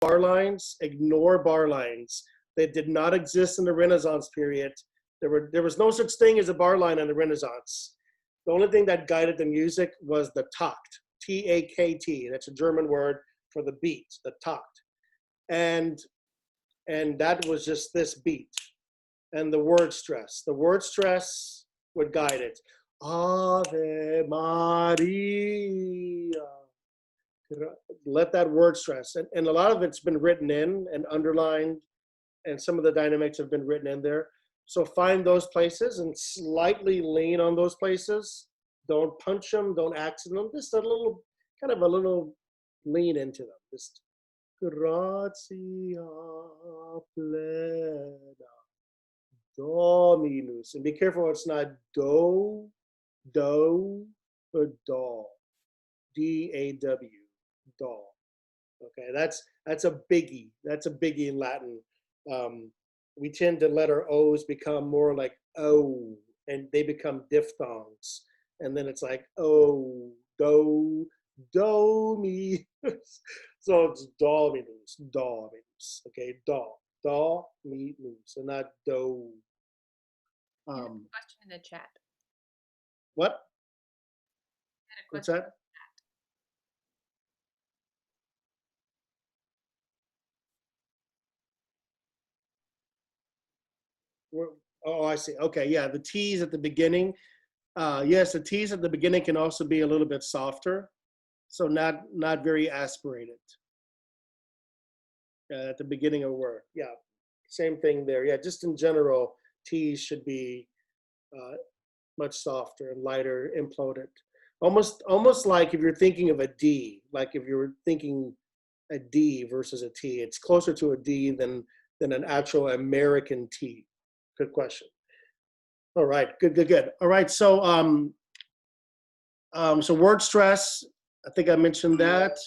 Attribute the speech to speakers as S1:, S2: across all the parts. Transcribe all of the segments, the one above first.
S1: bar lines, ignore bar lines. They did not exist in the Renaissance period. There was no such thing as a bar line in the Renaissance. The only thing that guided the music was the takt, T-A-K-T. That's a German word for the beat, the takt. And that was just this beat. And the word stress. The word stress would guide it. Ave Maria. Let that word stress. And a lot of it's been written in and underlined, and some of the dynamics have been written in there. So find those places and slightly lean on those places. Don't punch them, don't accent them, just a little, kind of a little lean into them. Just gratia plena dominus. And be careful it's not do, but do. D-A-W, do. Okay, that's a biggie. That's a biggie in Latin. We tend to let our O's become more like O, and they become diphthongs. And then it's like, oh, do, mi. So it's dominus, okay, do, mi, so not do.
S2: Question in the chat.
S1: What? What's that? Oh, I see. Okay, yeah, the T's at the beginning. Yes, the T's at the beginning can also be a little bit softer, so not very aspirated. At the beginning of a word, yeah, same thing there. Yeah, just in general, T's should be much softer and lighter, imploded. Almost like if you're thinking of a D, like if you're thinking a D versus a T, it's closer to a D than an actual American T. Good question. All right, good. All right, so so word stress, I think I mentioned that.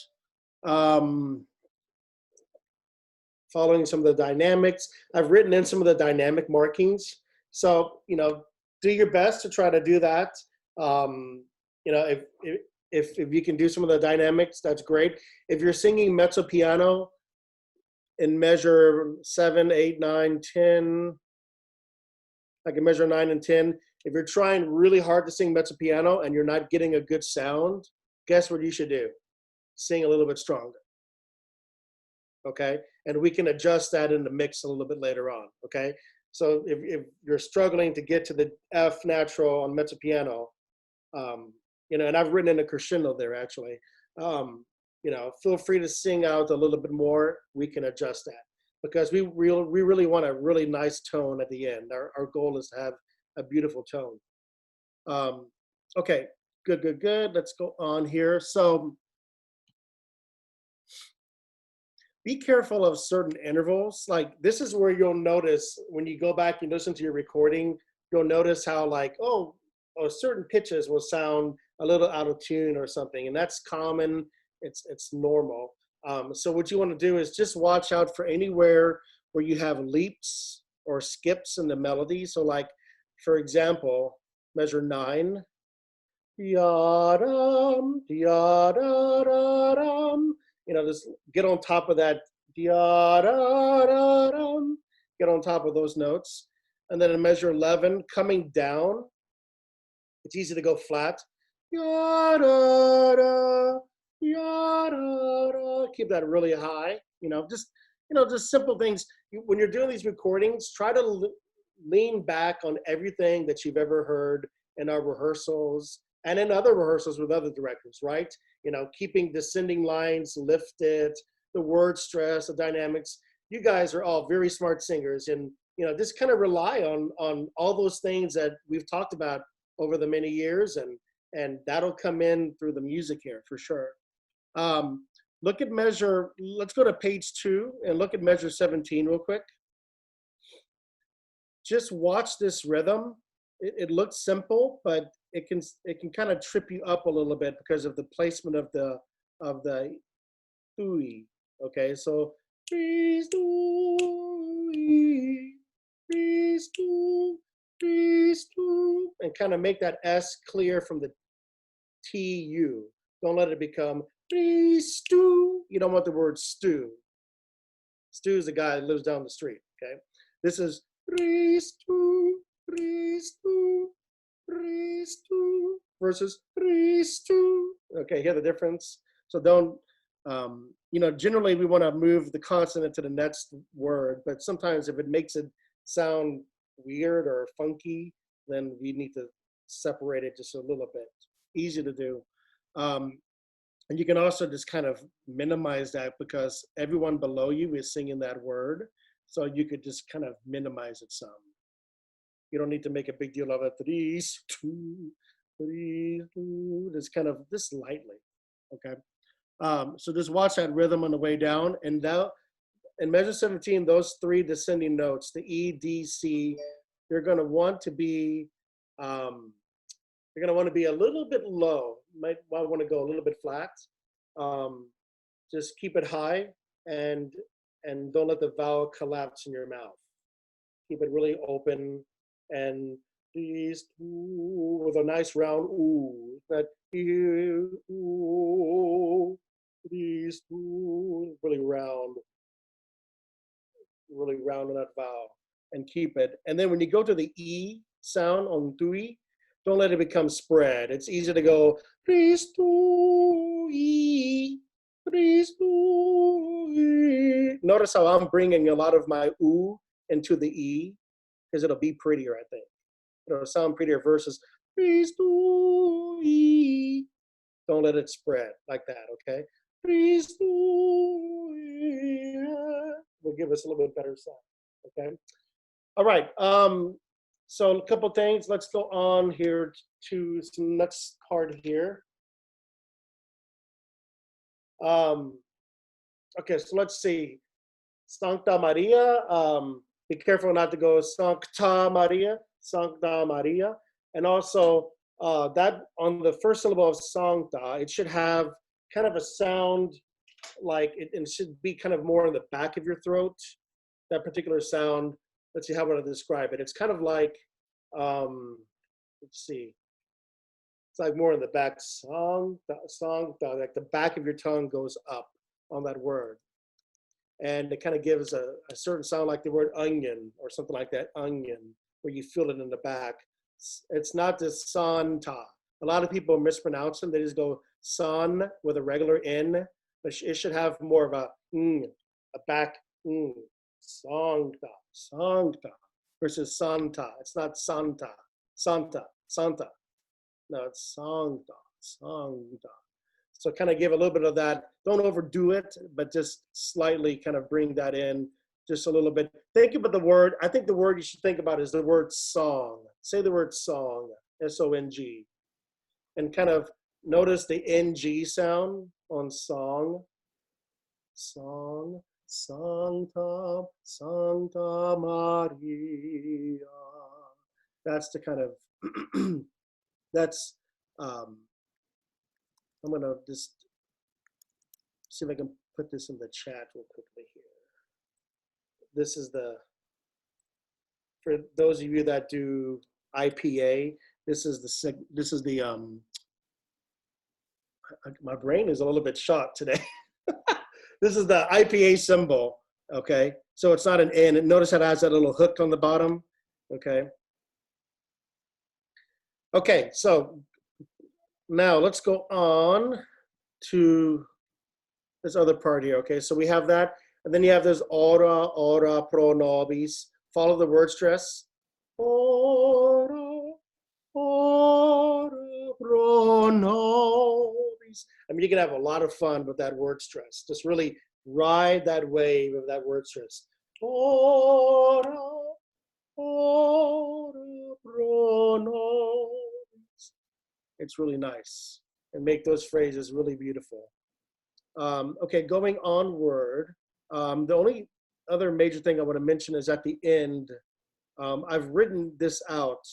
S1: Following some of the dynamics, I've written in some of the dynamic markings. So do your best to try to do that. If you can do some of the dynamics, that's great. If you're singing mezzo piano in measure 7, 8, 9, 10. Like in measure 9 and 10, if you're trying really hard to sing mezzo piano and you're not getting a good sound, guess what you should do? Sing a little bit stronger. Okay? And we can adjust that in the mix a little bit later on. Okay? So if you're struggling to get to the F natural on mezzo piano, and I've written in a crescendo there actually, feel free to sing out a little bit more. We can adjust that, because we really want a really nice tone at the end. Our goal is to have a beautiful tone. Okay, good. Let's go on here. So be careful of certain intervals. Like this is where you'll notice when you go back and listen to your recording, you'll notice how like, certain pitches will sound a little out of tune or something, and that's common. It's normal. So what you want to do is just watch out for anywhere where you have leaps or skips in the melody. So like, for example, measure 9. Yadam, yadadadam. Just get on top of that. Yadadadam. Get on top of those notes. And then in measure 11, coming down, it's easy to go flat. Yada, yada, keep that really high. Just simple things. When you're doing these recordings, try to lean back on everything that you've ever heard in our rehearsals and in other rehearsals with other directors, right? Keeping descending lines lifted, the word stress, the dynamics. You guys are all very smart singers, and just kind of rely on all those things that we've talked about over the many years, and that'll come in through the music here for sure. Look at measure, let's go to page 2 and look at measure 17 real quick. Just watch this rhythm. It looks simple, but it can kind of trip you up a little bit because of the placement of the ooey. Okay, so please do, please do, and kind of make that S clear from the TU. Don't let it become please stew. You don't want the word stew. Stu is the guy that lives down the street, okay? This is re, stu, re, stu, re, stu, versus re, stu. Okay, hear the difference? So don't, you know, generally we want to move the consonant to the next word, but sometimes if it makes it sound weird or funky, then we need to separate it just a little bit. Easy to do. And you can also just kind of minimize that because everyone below you is singing that word. So you could just kind of minimize it some. You don't need to make a big deal of it. Threes, two, three, two. Just kind of this lightly, okay? So just watch that rhythm on the way down. And now in measure 17, those three descending notes, the E, D, C, you're gonna want to be, you're gonna want to be a little bit low. Might want to go a little bit flat. Just keep it high and don't let the vowel collapse in your mouth. Keep it really open and these with a nice round ooh. That ooh, these ooh, really round on that vowel and keep it. And then when you go to the E sound on tui, don't let it become spread. It's easy to go, please do E, please do E. Notice how I'm bringing a lot of my ooh into the E, because it'll be prettier, I think. It'll sound prettier versus, please do E. Don't let it spread like that, okay? Please do E. Will give us a little bit better sound, okay? All right. So a couple things. Let's go on here to some next part here. Okay, so let's see. Sancta Maria. Be careful not to go Sancta Maria, Sancta Maria. And also that on the first syllable of Sancta, it should have kind of a sound like it should be kind of more in the back of your throat, that particular sound. Let's see how I'm going to describe it. It's kind of like, let's see. It's like more in the back, song, like the back of your tongue goes up on that word. And it kind of gives a certain sound like the word onion or something like that, onion, where you feel it in the back. It's not this santa. A lot of people mispronounce them. They just go son with a regular N, but it should have more of a back, sancta, sancta, versus santa. It's not santa, santa, santa. No, it's sancta, sancta. So kind of give a little bit of that. Don't overdo it, but just slightly kind of bring that in just a little bit. Think about the word. I think the word you should think about is the word song. Say the word song, S-O-N-G. And kind of notice the NG sound on song. Song, Sancta, Sancta Maria. That's the kind of, that's, I'm gonna just see if I can put this in the chat real quickly here. This is for those of you that do IPA, this is the my brain is a little bit shot today. This is the IPA symbol, okay? So it's not an N, and notice how it has that little hook on the bottom, okay? Okay, so now let's go on to this other part here, okay? So we have that, and then you have this ora, ora, pro nobis. Follow the word stress. Ora, ora, pro nobis. I mean, you can have a lot of fun with that word stress. Just really ride that wave of that word stress. Ora, ora, pro nobis. It's really nice. And make those phrases really beautiful. Okay, going onward, the only other major thing I want to mention is at the end, I've written this out.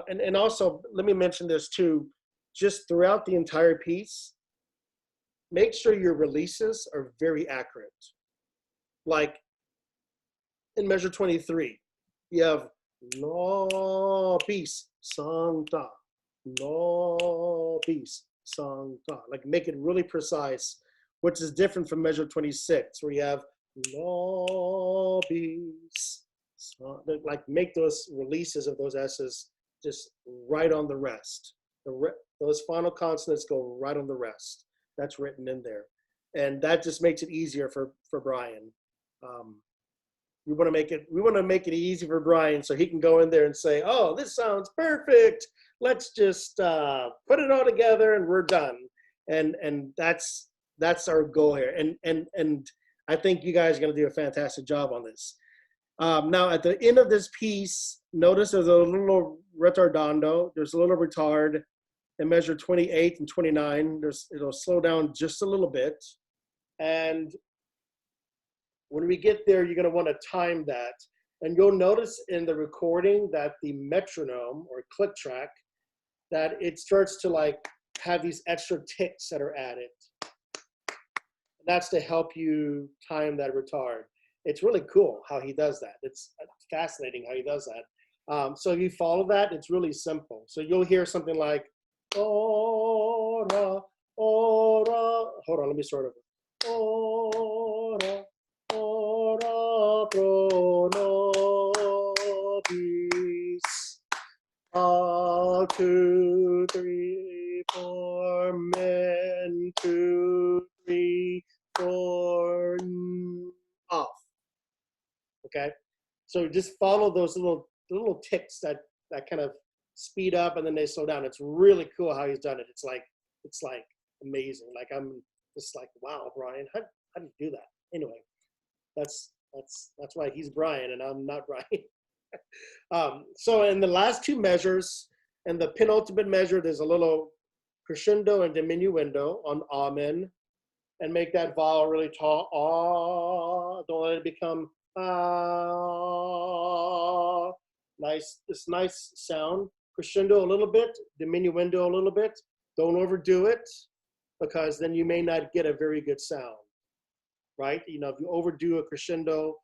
S1: And also, let me mention this too, just throughout the entire piece, make sure your releases are very accurate. Like in measure 23, you have no peace, sancta, no peace, sancta. Like make it really precise, which is different from measure 26, where you have lobbies. Like make those releases of those S's just right on the rest. Those final consonants go right on the rest. That's written in there. And that just makes it easier for Brian. We want to make it easy for Brian so he can go in there and say, oh, this sounds perfect. Let's just put it all together and we're done. And that's our goal here. And I think you guys are going to do a fantastic job on this. Now, at the end of this piece, notice there's a little retardando. There's a little retard in measure 28 and 29. It'll slow down just a little bit. And when we get there, you're going to want to time that. And you'll notice in the recording that the metronome or click track, that it starts to like have these extra ticks that are added. That's to help you time that retard. It's really cool how he does that. It's fascinating how he does that. So if you follow that, it's really simple. So you'll hear something like, ora, ora. Hold on, let me start over. Ora, ora pro nobis. 1, 2, 3, 4, men, 2, 3, 4, off. Okay, so just follow those little ticks that kind of speed up and then they slow down. It's really cool how he's done it. It's like amazing. Like I'm just like, wow, Brian, how do you do that? Anyway, that's why he's Brian and I'm not Brian. So in the last two measures and the penultimate measure, there's a little crescendo and diminuendo on amen, and make that vowel really tall. Ah, don't let it become ah. This nice sound. Crescendo a little bit, diminuendo a little bit. Don't overdo it, because then you may not get a very good sound, right? You know, if you overdo a crescendo,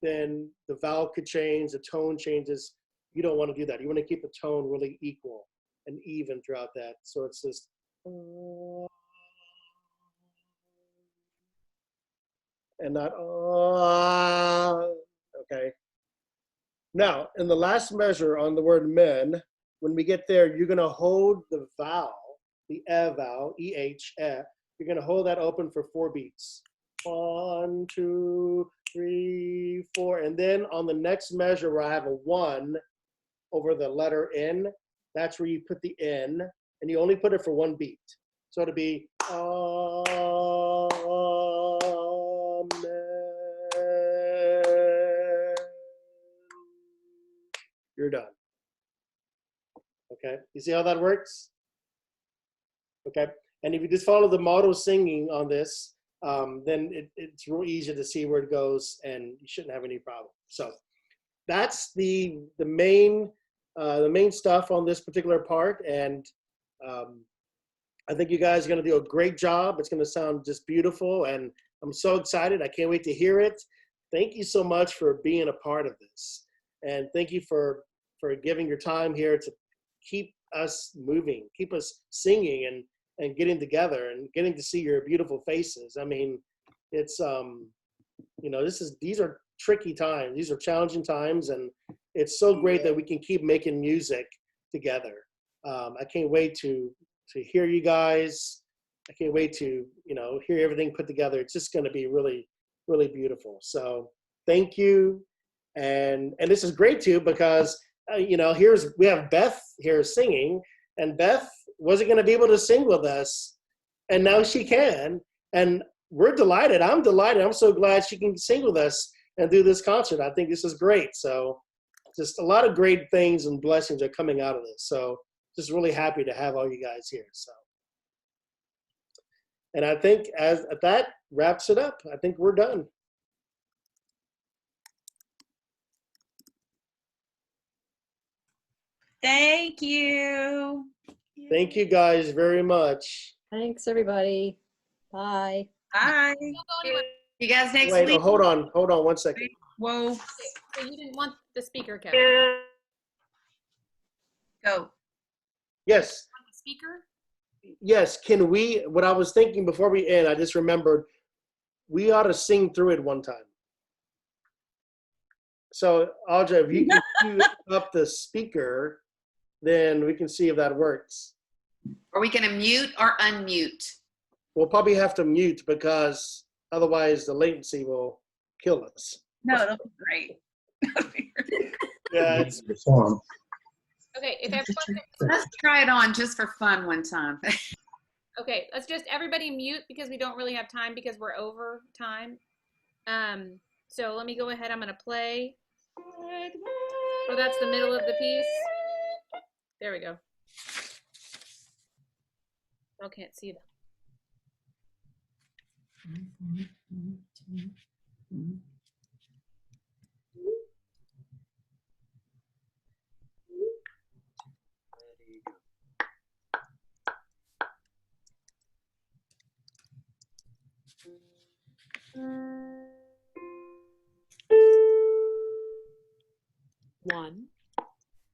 S1: then the vowel could change, the tone changes. You don't want to do that. You want to keep the tone really equal and even throughout that. So it's just, and not, okay. Now, in the last measure on the word men, when we get there, you're going to hold the vowel, the e vowel, E-H, e. You're going to hold that open for 4 beats. 1, 2, 3, 4. And then on the next measure where I have a 1 over the letter N, that's where you put the N, and you only put it for 1 beat. So it'll be amen. You're done. Okay, you see how that works? Okay, and if you just follow the motto singing on this, then it's real easy to see where it goes, and you shouldn't have any problem. So that's the main stuff on this particular part, and I think you guys are going to do a great job. It's going to sound just beautiful, and I'm so excited. I can't wait to hear it. Thank you so much for being a part of this, and thank you for giving your time here to keep us moving, keep us singing and getting together and getting to see your beautiful faces. I mean, it's, you know, these are tricky times. These are challenging times, and it's so great that we can keep making music together. I can't wait to hear you guys. I can't wait to, you know, hear everything put together. It's just going to be really, really beautiful. So thank you. And this is great too, because, you know, we have Beth here singing, and Beth wasn't going to be able to sing with us, and now she can, and we're delighted. I'm delighted. I'm so glad she can sing with us and do this concert. I think this is great. So just a lot of great things and blessings are coming out of this. So just really happy to have all you guys here. So, and I think that wraps it up. I think we're done.
S3: Thank you.
S1: Thank you guys very much.
S4: Thanks, everybody. Bye.
S3: Bye.
S2: Don't go anywhere.
S3: You guys next
S1: Wait,
S3: week.
S1: hold on 1 second.
S3: Whoa.
S2: So you didn't want the speaker, Kevin?
S3: Go.
S1: Yes.
S2: Want the speaker?
S1: Yes, what I was thinking before we end, I just remembered, we ought to sing through it one time. So, Audra, if you can cue up the speaker, then we can see if that works.
S3: Are we going to mute or unmute?
S1: We'll probably have to mute because otherwise the latency will kill us.
S3: No, it'll be great.
S1: Yeah, it's
S2: Okay, if everyone,
S3: Let's try it on just for fun one time.
S2: okay, let's just everybody mute because we don't really have time because we're over time. So let me go ahead. I'm gonna play. Oh, that's the middle of the piece. There we go. I can't see them.
S5: One,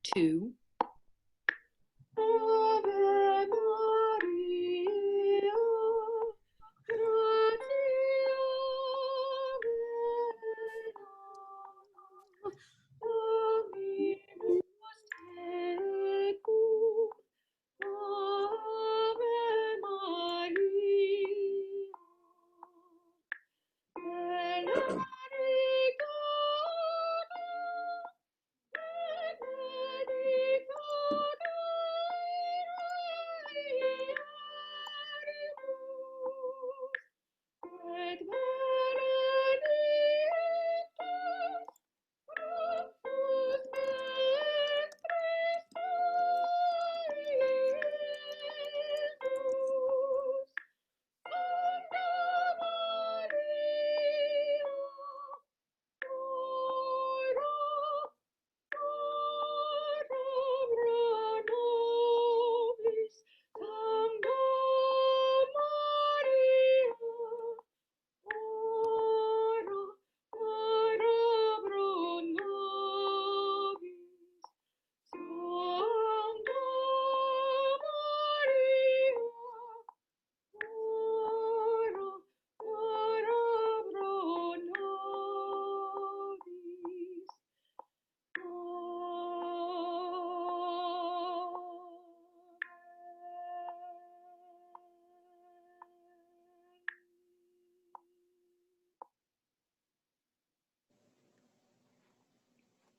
S5: two.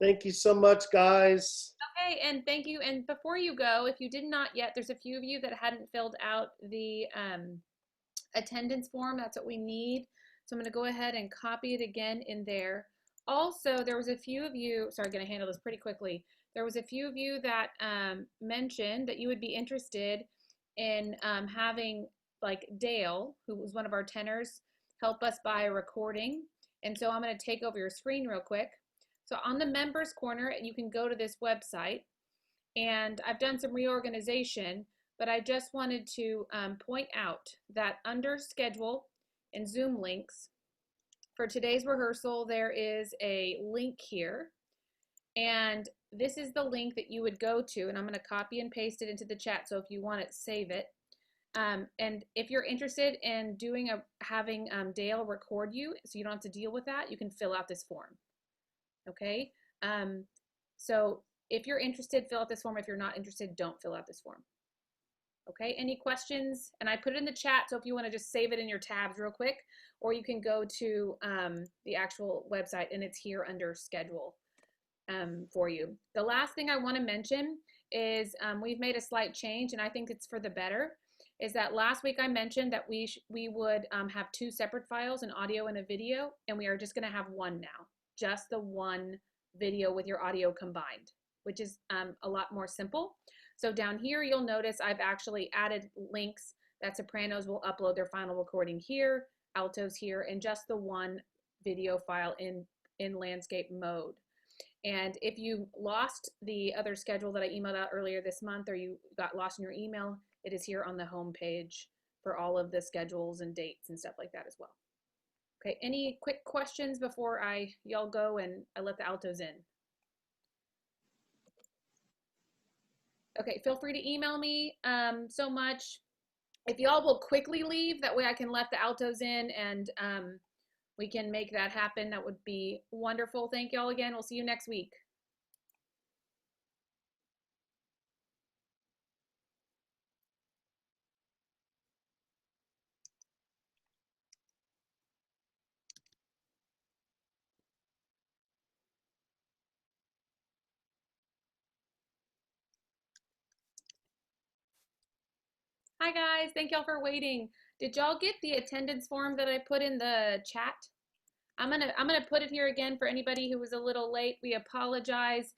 S1: Thank you so much, guys.
S2: Okay, and thank you. And before you go, if you did not yet, there's a few of you that hadn't filled out the attendance form. That's what we need. So I'm going to go ahead and copy it again in there. Also, there was a few of you, sorry, I'm going to handle this pretty quickly. There was a few of you that mentioned that you would be interested in having like Dale, who was one of our tenors, help us buy a recording. And so I'm going to take over your screen real quick. So on the members corner, you can go to this website, and I've done some reorganization, but I just wanted to point out that under schedule and Zoom links, for today's rehearsal, there is a link here, and this is the link that you would go to, and I'm going to copy and paste it into the chat, so if you want it, save it. And if you're interested in having Dale record you, so you don't have to deal with that, you can fill out this form. Okay, so if you're interested, fill out this form. If you're not interested, don't fill out this form. Okay, any questions? And I put it in the chat, so if you want to just save it in your tabs real quick, or you can go to the actual website, and it's here under schedule for you. The last thing I want to mention is we've made a slight change, and I think it's for the better, is that last week I mentioned that we would have 2 separate files, an audio and a video, and we are just going to have one now. Just the one video with your audio combined, which is a lot more simple. So down here, you'll notice I've actually added links that sopranos will upload their final recording here, altos here, and just the one video file in landscape mode. And if you lost the other schedule that I emailed out earlier this month, or you got lost in your email, it is here on the home page for all of the schedules and dates and stuff like that as well. Okay, any quick questions before y'all go and I let the altos in? Okay, feel free to email me so much. If y'all will quickly leave, that way I can let the altos in and we can make that happen, that would be wonderful. Thank you all again. We'll see you next week. Hi guys, thank y'all for waiting. Did y'all get the attendance form that I put in the chat? I'm gonna put it here again for anybody who was a little late. We apologize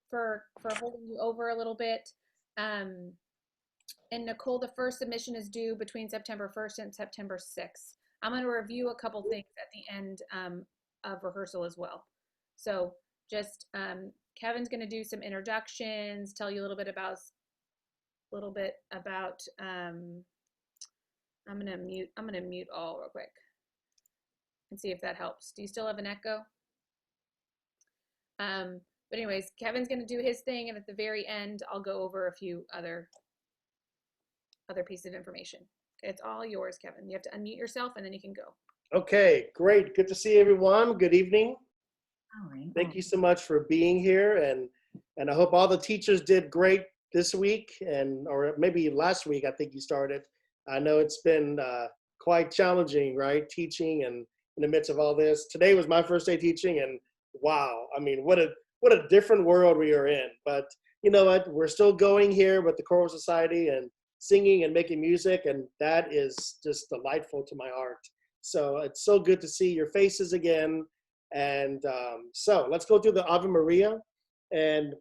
S2: for holding you over a little bit. And Nicole, the first submission is due between September 1st and September 6th. I'm gonna review a couple things at the end of rehearsal as well. So just Kevin's gonna do some introductions, tell you a little bit about I'm gonna mute all real quick and see if that helps. Do you still have an echo? But anyways, Kevin's gonna do his thing, and at the very end, I'll go over a few other pieces of information. Okay, it's all yours, Kevin. You have to unmute yourself, and then you can go.
S1: Okay, great. Good to see everyone. Good evening.
S3: All right.
S1: Thank you so much for being here, and I hope all the teachers did great this week, or maybe last week. I think you started. I know it's been quite challenging, right? Teaching and in the midst of all this. Today was my first day teaching, and wow, I mean, what a different world we are in. But you know what? We're still going here with the Choral Society and singing and making music, and that is just delightful to my heart. So it's so good to see your faces again. And so let's go through the Ave Maria, and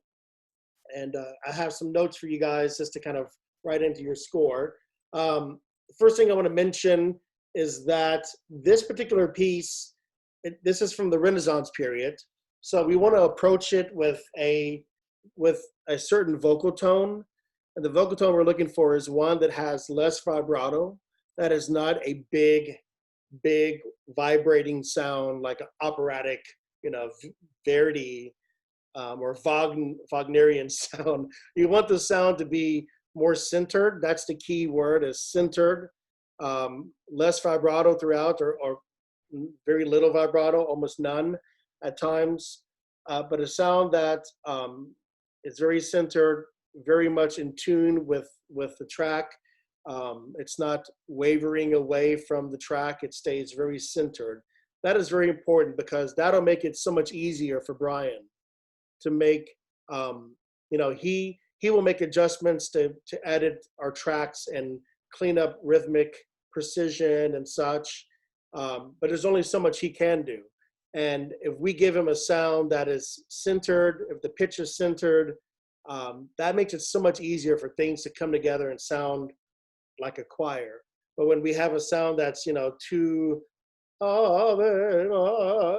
S1: I have some notes for you guys just to kind of write into your score. The first thing I want to mention is that this particular piece, this is from the Renaissance period. So we want to approach it with a certain vocal tone. And the vocal tone we're looking for is one that has less vibrato, that is not a big vibrating sound like an operatic, Verdi or Wagnerian sound. You want the sound to be more centered. That's the key word, is centered. Less vibrato throughout, or very little vibrato, almost none at times. But a sound that is very centered, very much in tune with the track. It's not wavering away from the track. It stays very centered. That is very important because that'll make it so much easier for Brian to make, he will make adjustments to edit our tracks and clean up rhythmic precision and such. But there's only so much he can do. And if we give him a sound that is centered, if the pitch is centered, that makes it so much easier for things to come together and sound like a choir. But when we have a sound that's, too,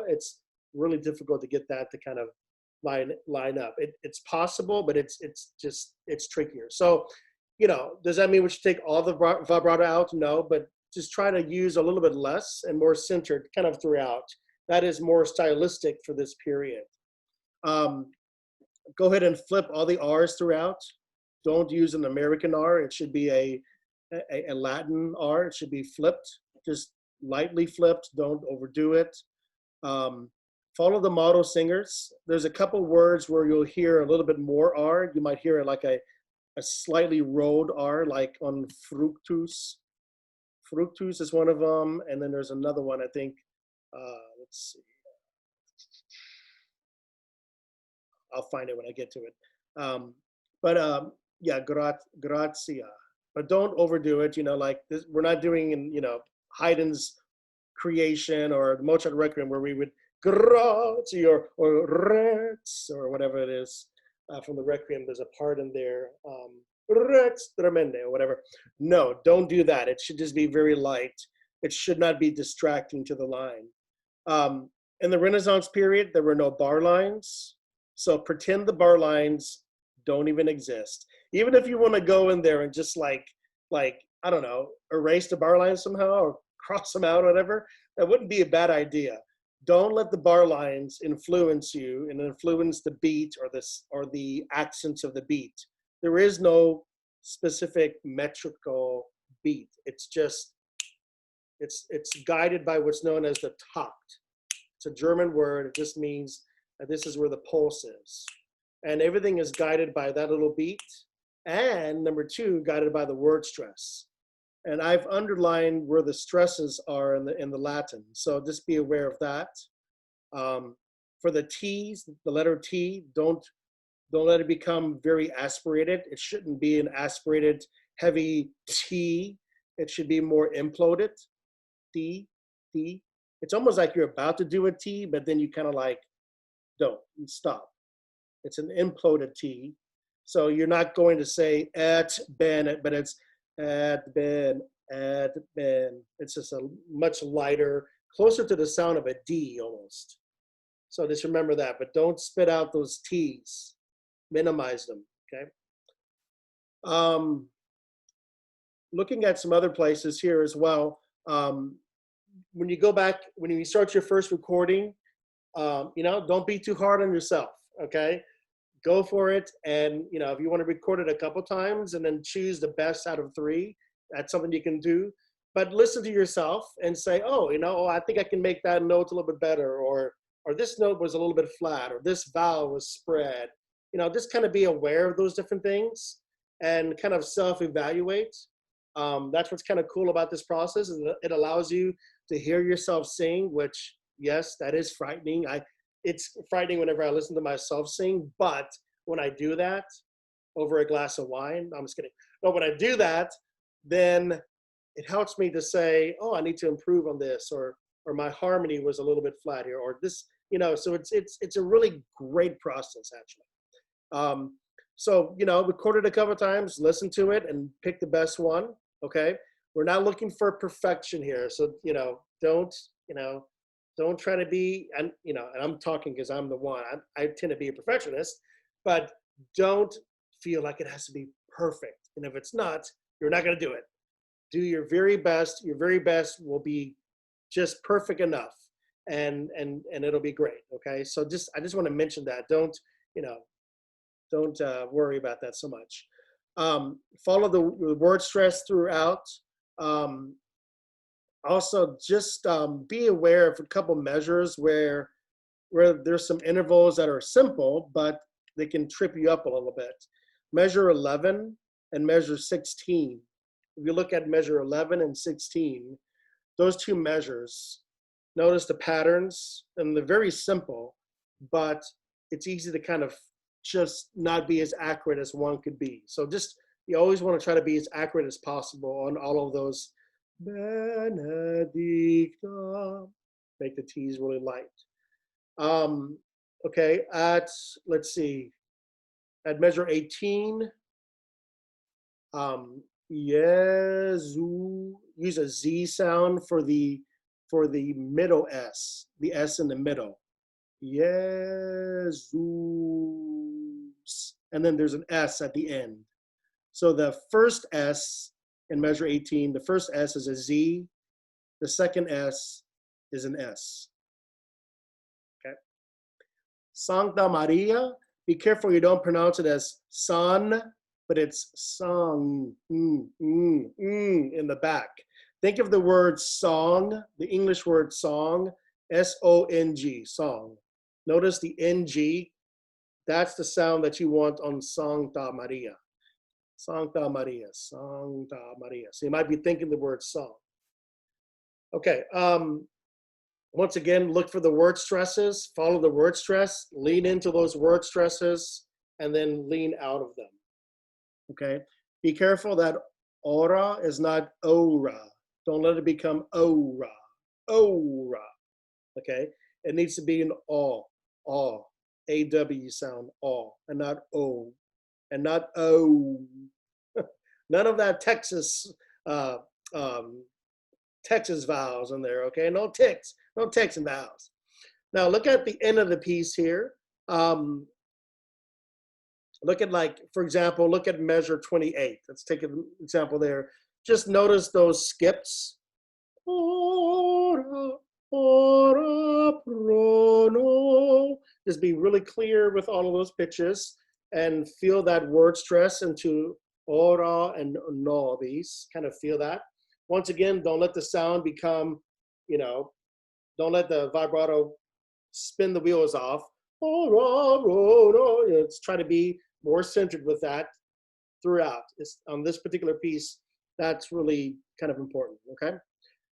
S1: it's really difficult to get that to kind of line up. It's possible, but it's trickier. So, does that mean we should take all the vibrato out? No, but just try to use a little bit less and more centered kind of throughout. That is more stylistic for this period. Go ahead and flip all the R's throughout. Don't use an American R. It should be a Latin R. It should be flipped, just lightly flipped. Don't overdo it. Follow the model singers. There's a couple words where you'll hear a little bit more R. You might hear it like a slightly rolled R, like on fructus. Fructus is one of them. And then there's another one, I think. Let's see. I'll find it when I get to it. Yeah, grazia. But don't overdo it. Like this, we're not doing in, Haydn's Creation or Mozart Requiem where we would grazie or Rex or whatever it is from the Requiem. There's a part in there, Rex tremende or whatever. No, don't do that. It should just be very light. It should not be distracting to the line. In the Renaissance period, there were no bar lines. So pretend the bar lines don't even exist. Even if you want to go in there and just like, I don't know, erase the bar lines somehow or cross them out or whatever, that wouldn't be a bad idea. Don't let the bar lines influence you and influence the beat or the accents of the beat. There is no specific metrical beat. It's just It's guided by what's known as the Takt. It's a German word. It just means that this is where the pulse is. And everything is guided by that little beat. And number two, guided by the word stress. And I've underlined where the stresses are in the Latin. So just be aware of that. For the T's, the letter T, don't let it become very aspirated. It shouldn't be an aspirated, heavy T. It should be more imploded. T, T. It's almost like you're about to do a T, but then you kind of like don't. You stop. It's an imploded T. So you're not going to say at ben, but it's at ben, at ben. It's just a much lighter, closer to the sound of a D almost. So just remember that, but don't spit out those T's. Minimize them, okay? Looking at some other places here as well. When you go back, when you start your first recording, don't be too hard on yourself, okay? Go for it, and if you want to record it a couple times and then choose the best out of 3, that's something you can do. But listen to yourself and say, I think I can make that note a little bit better, or this note was a little bit flat, or this vowel was spread. Just kind of be aware of those different things and kind of self-evaluate. That's what's kind of cool about this process, is it allows you to hear yourself sing, which, yes, that is frightening. It's frightening whenever I listen to myself sing, but when I do that over a glass of wine, I'm just kidding. No, when I do that, then it helps me to say, oh, I need to improve on this, or my harmony was a little bit flat here, or this, so it's a really great process, actually. So, record it a couple of times, listen to it, and pick the best one, okay? We're not looking for perfection here, so, don't try to be, and I'm talking because I'm the one. I tend to be a perfectionist, but don't feel like it has to be perfect. And if it's not, you're not going to do it. Do your very best. Your very best will be just perfect enough, and it'll be great. Okay. So I just want to mention that. Don't worry about that so much. Follow the word stress throughout. Also, just be aware of a couple measures where there's some intervals that are simple, but they can trip you up a little bit. Measure 11 and measure 16. If you look at measure 11 and 16, those two measures, notice the patterns, and they're very simple, but it's easy to kind of just not be as accurate as one could be. So you always want to try to be as accurate as possible on all of those. Benedicta. Make the T's really light. Okay, let's see, at measure 18, Jesu, use a Z sound for the middle S, the S in the middle. Jesus. And then there's an S at the end. So the first S in measure 18, the first S is a Z, the second S is an S. Okay. Sancta Maria, be careful you don't pronounce it as son, but it's song, in the back. Think of the word song, the English word song, S-O-N-G, song. Notice the N-G, that's the sound that you want on Sancta Maria. Sancta Maria, Sancta Maria. So you might be thinking the word song. Okay, once again, look for the word stresses, follow the word stress, lean into those word stresses, and then lean out of them. Okay, be careful that ora is not ora. Don't let it become ora, ora. Okay, it needs to be an aw, A-W sound, aw, and not o, and not o. None of that Texas vowels in there, okay? No Texan vowels. Now look at the end of the piece here. Look at, like, for example, look at measure 28. Let's take an example there. Just notice those skips. Ora, ora, pro, no. Just be really clear with all of those pitches and feel that word stress into ora and no, these. Kind of feel that. Once again, don't let the sound become, don't let the vibrato spin the wheels off. Let's try to be more centered with that throughout. It's on this particular piece, that's really kind of important, okay?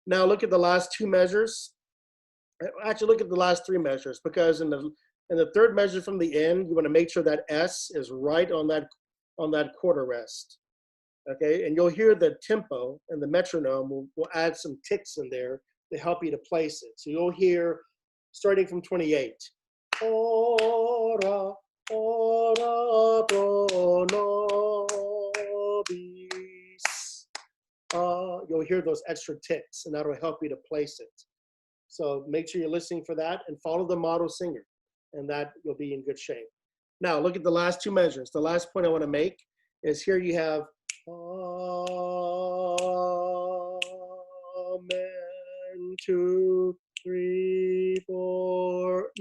S1: Now look at the last two measures. Actually, look at the last three measures, because in the third measure from the end, you want to make sure that S is right on that quarter rest. Okay, and you'll hear the tempo and the metronome will add some ticks in there to help you to place it. So you'll hear, starting from 28, ora, ora pro nobis. You'll hear those extra ticks, and that'll help you to place it. So make sure you're listening for that and follow the model singer, and that you'll be in good shape. Now look at the last two measures. The last point I want to make is here you have amen, 2, 3, 4,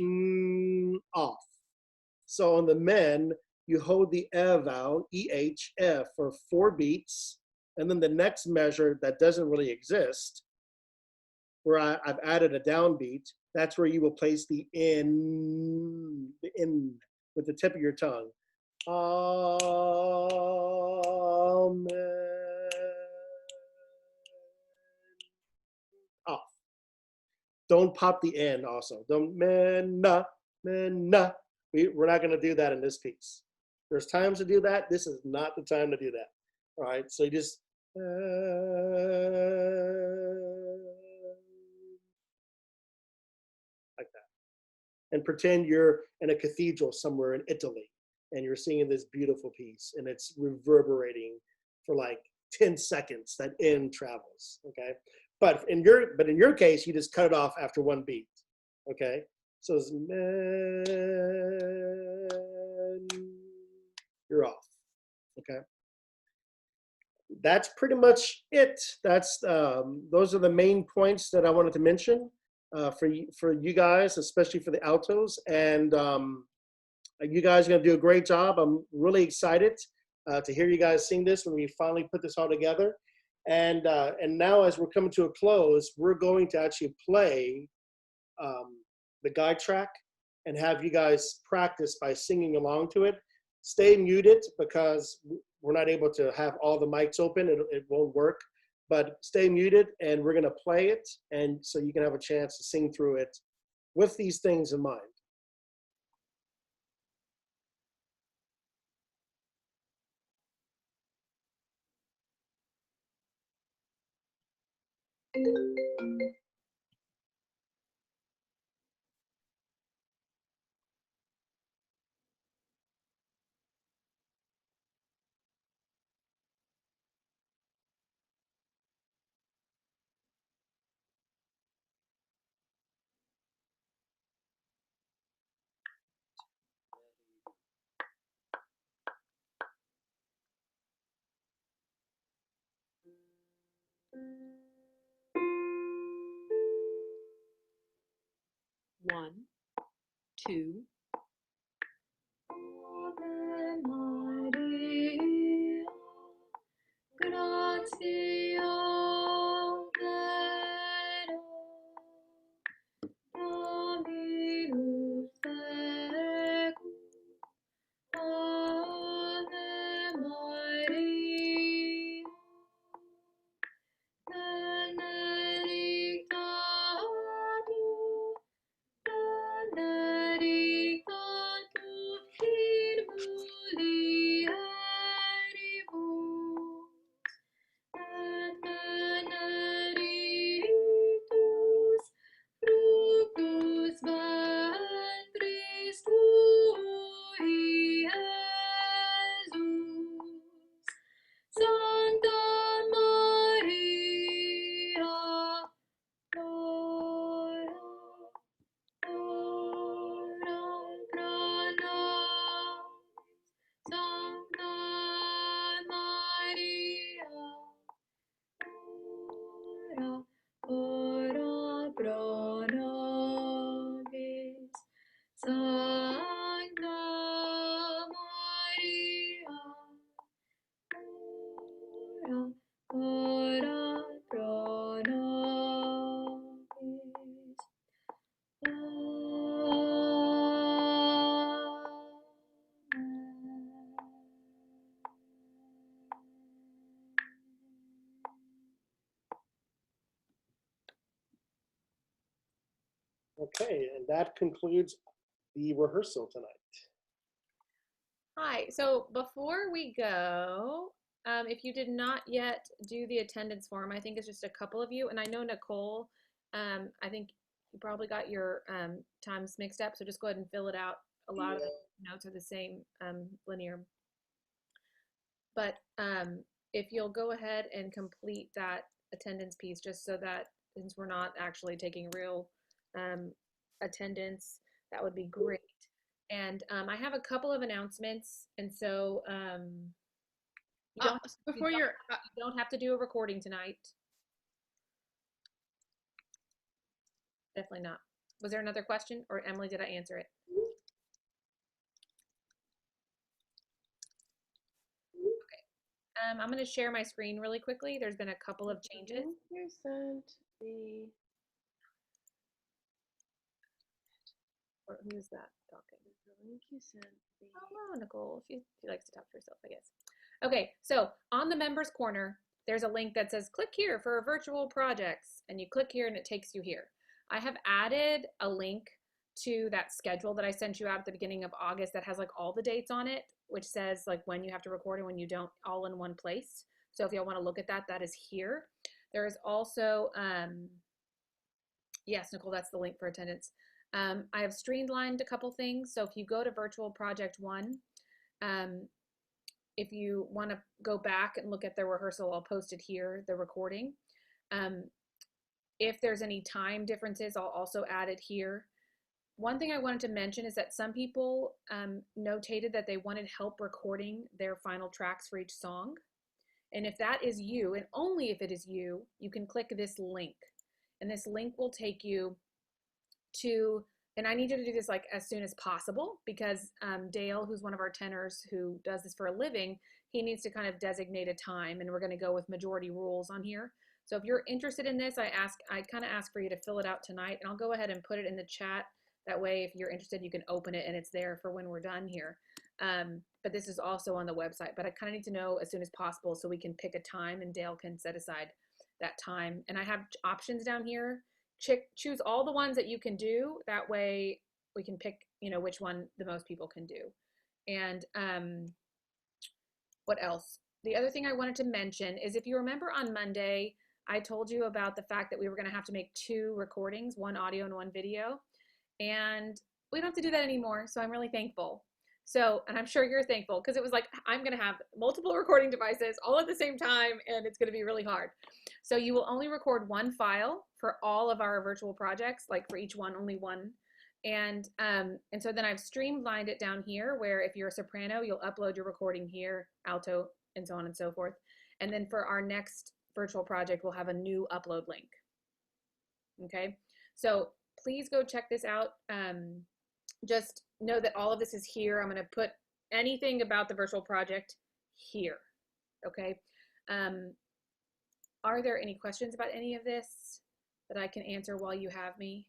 S1: off. So on the men, you hold the e vowel, E-H, F, for 4 beats. And then the next measure that doesn't really exist, where I've added a downbeat, that's where you will place the in with the tip of your tongue. Amen. Off. Don't pop the N also. Don't, mena, mena. We're not going to do that in this piece. There's times to do that. This is not the time to do that. All right, so you just, like that. And pretend you're in a cathedral somewhere in Italy and you're singing this beautiful piece and it's reverberating for like 10 seconds, that N travels, okay? But in your case, you just cut it off after 1 beat, okay? So it's you're off, okay? That's pretty much it. That's those are the main points that I wanted to mention for you guys, especially for the altos. And you guys are going to do a great job. I'm really excited to hear you guys sing this when we finally put this all together. And now, as we're coming to a close, we're going to actually play the guide track and have you guys practice by singing along to it. Stay muted because we're not able to have all the mics open. It won't work, but stay muted and we're going to play it. And so you can have a chance to sing through it with these things in mind.
S5: One, two.
S2: Ave Maria, gratia plena, Dominus tecum, Ave Maria, benedicta tu, benedicta tu in mulieribus,
S1: Okay, and that concludes the rehearsal tonight.
S2: Hi, so before we go, if you did not yet do the attendance form, I think it's just a couple of you, and I know Nicole, I think you probably got your times mixed up, so just go ahead and fill it out. A lot of the notes are the same, linear. But if you'll go ahead and complete that attendance piece, just so that since we're not actually taking real attendance, that would be great. And I have a couple of announcements, and so you don't,
S6: Before
S2: you
S6: you're,
S2: don't have to do a recording tonight. Definitely not. Was there another question, or Emily, did I answer it? Okay. I'm going to share my screen really quickly. There's been a couple of changes.
S6: you sent the.
S2: Or who is that talking?
S6: The link you sent.
S2: Oh, Nicole. She likes to talk to herself, I guess. Okay, so on the members corner, there's a link that says click here for virtual projects, and you click here and it takes you here. I have added a link to that schedule that I sent you out at the beginning of August that has like all the dates on it, which says like when you have to record and when you don't, all in one place. So if y'all want to look at that, that is here. There is also, yes, Nicole, that's the link for attendance. I have streamlined a couple things. So if you go to virtual project 1, if you want to go back and look at the rehearsal, I'll post it here, the recording. If there's any time differences, I'll also add it here. One thing I wanted to mention is that some people notated that they wanted help recording their final tracks for each song. And if that is you, and only if it is you, you can click this link. And this link will take you to, and I need you to do this like as soon as possible, because Dale, who's one of our tenors who does this for a living, he needs to kind of designate a time, and we're going to go with majority rules on here. So if you're interested in this, I kind of ask for you to fill it out tonight, and I'll go ahead and put it in the chat. That way, if you're interested, you can open it and it's there for when we're done here. But this is also on the website, but I kind of need to know as soon as possible so we can pick a time and Dale can set aside that time. And I have options down here. Choose all the ones that you can do. That way we can pick, which one the most people can do. And what else? The other thing I wanted to mention is if you remember on Monday, I told you about the fact that we were going to have to make 2 recordings, 1 audio and 1 video. And we don't have to do that anymore. So I'm really thankful. So, and I'm sure you're thankful, because it was like, I'm going to have multiple recording devices all at the same time, and it's going to be really hard. So you will only record 1 file for all of our virtual projects, like for each one, only 1. And so then I've streamlined it down here, where if you're a soprano, you'll upload your recording here, alto, and so on and so forth. And then for our next virtual project, we'll have a new upload link. Okay, so please go check this out. Just know that all of this is here. I'm going to put anything about the virtual project here. Okay. Are there any questions about any of this that I can answer while you have me?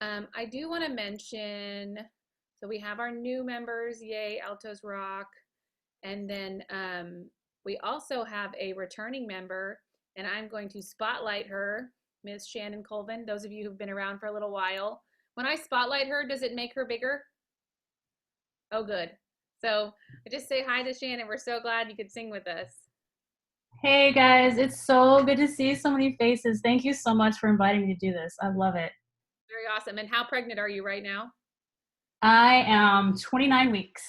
S2: I do want to mention, so we have our new members, yay, Altos Rock. And then we also have a returning member, and I'm going to spotlight her, Ms. Shannon Colvin. Those of you who've been around for a little while, when I spotlight her, does it make her bigger? Oh, good. So I just say hi to Shannon. We're so glad you could sing with us.
S7: Hey guys, it's so good to see so many faces. Thank you so much for inviting me to do this. I love it.
S2: Very awesome. And how pregnant are you right now?
S7: I am 29 weeks.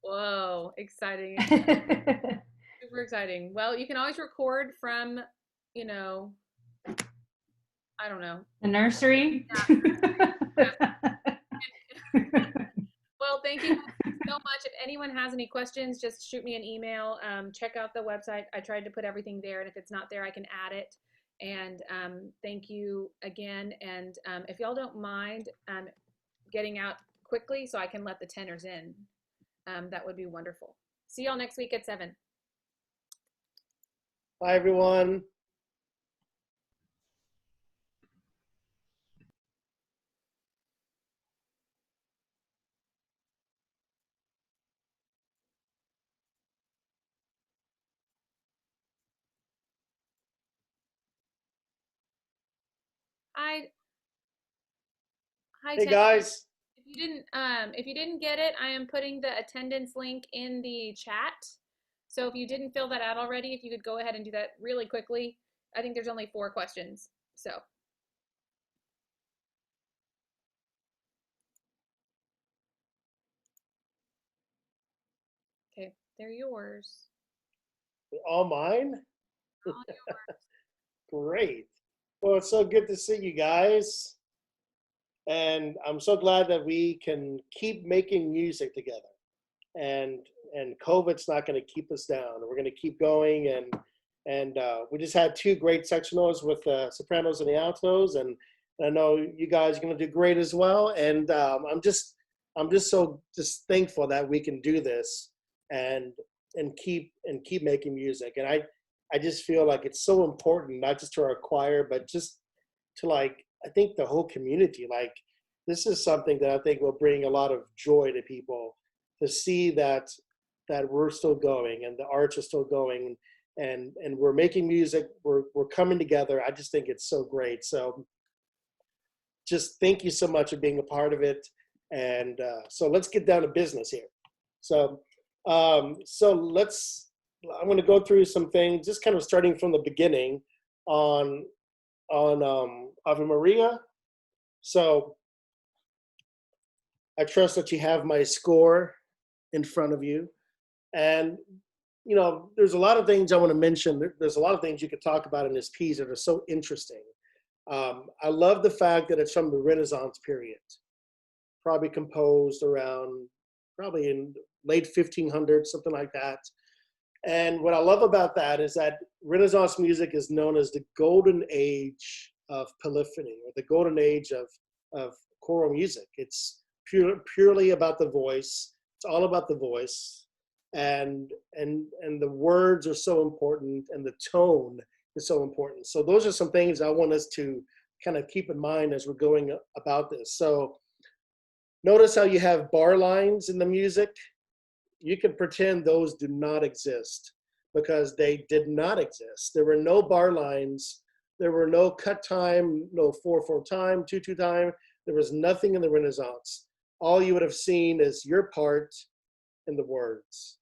S2: Whoa, exciting. Super exciting. Well, you can always record from, I don't know.
S7: The nursery.
S2: Well, thank you so much. If anyone has any questions, just shoot me an email. Check out the website. I tried to put everything there, and if it's not there, I can add it. And thank you again. And if y'all don't mind getting out quickly so I can let the tenors in, that would be wonderful. See y'all next week at 7.
S1: Bye, everyone.
S2: Hi. Hi,
S1: Hey
S2: Ted.
S1: guys.
S2: If you didn't get it, I am putting the attendance link in the chat. So if you didn't fill that out already, if you could go ahead and do that really quickly. I think there's only 4 questions. So. Okay, they're yours.
S1: All mine?
S2: They're all yours.
S1: Great. Well, it's so good to see you guys. And I'm so glad that we can keep making music together. And COVID's not going to keep us down. We're going to keep going. And we just had 2 great sectionals with the sopranos and the altos. And I know you guys are going to do great as well. And I'm just so thankful that we can do this and keep making music. And I just feel like it's so important, not just to our choir, but just to, like, I think the whole community. Like, this is something that I think will bring a lot of joy to people to see that we're still going and the arts are still going, and we're making music. We're coming together. I just think it's so great. So just thank you so much for being a part of it. And so let's get down to business here. So I'm going to go through some things, just kind of starting from the beginning on Ave Maria. So I trust that you have my score in front of you. And, you know, there's a lot of things I want to mention. There's a lot of things you could talk about in this piece that are so interesting. I love the fact that it's from the Renaissance period, probably composed around, probably in late 1500s, something like that. And what I love about that is that Renaissance music is known as the golden age of polyphony, or the golden age of choral music. It's purely about the voice. It's all about the voice. And the words are so important, and the tone is so important. So those are some things I want us to kind of keep in mind as we're going about this. So notice how you have bar lines in the music. You can pretend those do not exist, because they did not exist. There were no bar lines. There were no cut time, no 4/4 time, 2/2 time. There was nothing in the Renaissance. All you would have seen is your part in the words.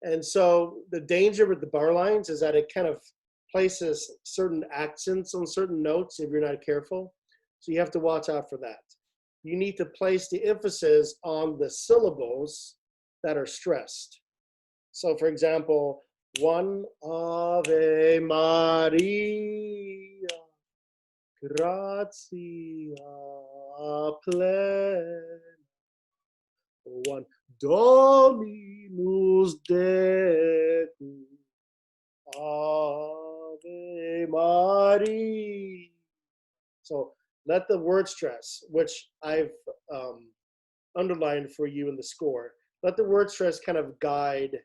S1: And so the danger with the bar lines is that it kind of places certain accents on certain notes if you're not careful. So you have to watch out for that. You need to place the emphasis on the syllables that are stressed. So for example, one Ave Maria, gratia plena, one Dominus Decus, Ave Maria. So let the word stress, which I've underlined for you in the score, let the word stress kind of guide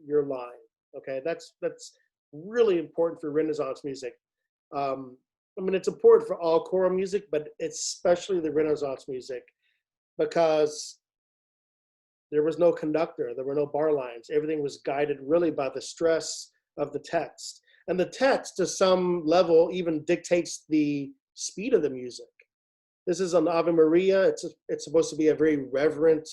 S1: your line. Okay, that's really important for Renaissance music. I mean, it's important for all choral music, but especially the Renaissance music, because there was no conductor, there were no bar lines. Everything was guided really by the stress of the text. And the text, to some level, even dictates the speed of the music. This is an Ave Maria. It's supposed to be a very reverent,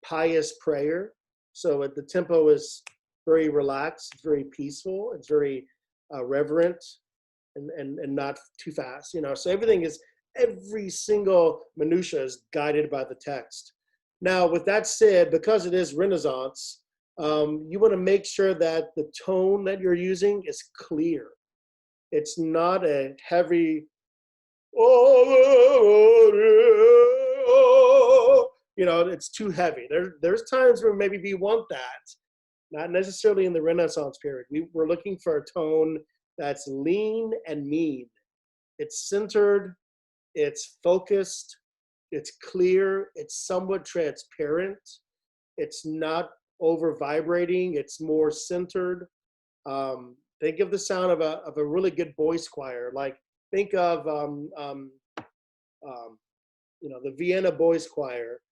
S1: pious prayer. So the tempo is very relaxed, it's very peaceful, it's very reverent, and not too fast. You know, so every single minutia is guided by the text. Now, with that said, because it is Renaissance, you want to make sure that the tone that you're using is clear. It's not a heavy, it's too heavy. There's times where maybe we want that, not necessarily in the Renaissance period. We're looking for a tone that's lean and mean. It's centered, it's focused, it's clear, it's somewhat transparent. It's not over vibrating, it's more centered. Think of the sound of a really good voice choir. Like, think of the Vienna Boys Choir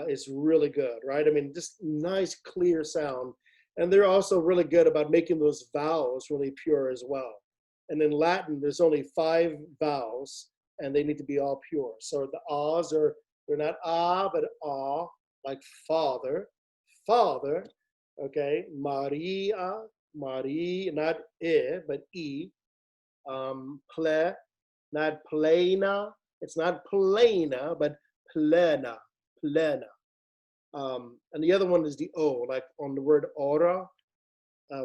S1: is really good, right? I mean, just nice, clear sound. And they're also really good about making those vowels really pure as well. And in Latin, there's only 5 vowels. and they need to be all pure. So the ahs they're not ah, but ah, like father, father, okay? Maria, Maria, not I, but E. Ple, not plena. It's not plena, but plena, plena. And the other one is the O, like on the word aura,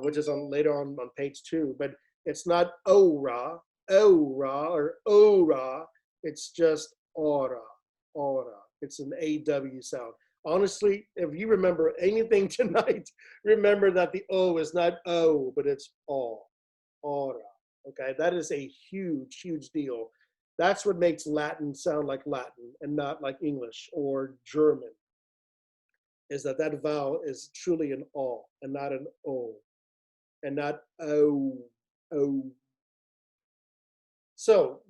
S1: which is on later on page 2. But it's not aura, aura, or aura. It's just aura, aura. It's an AW sound. Honestly, if you remember anything tonight, remember that the O is not O, but it's O, aura. Okay, that is a huge, huge deal. That's what makes Latin sound like Latin and not like English or German, is that that vowel is truly an O and not an O, and not O, O. So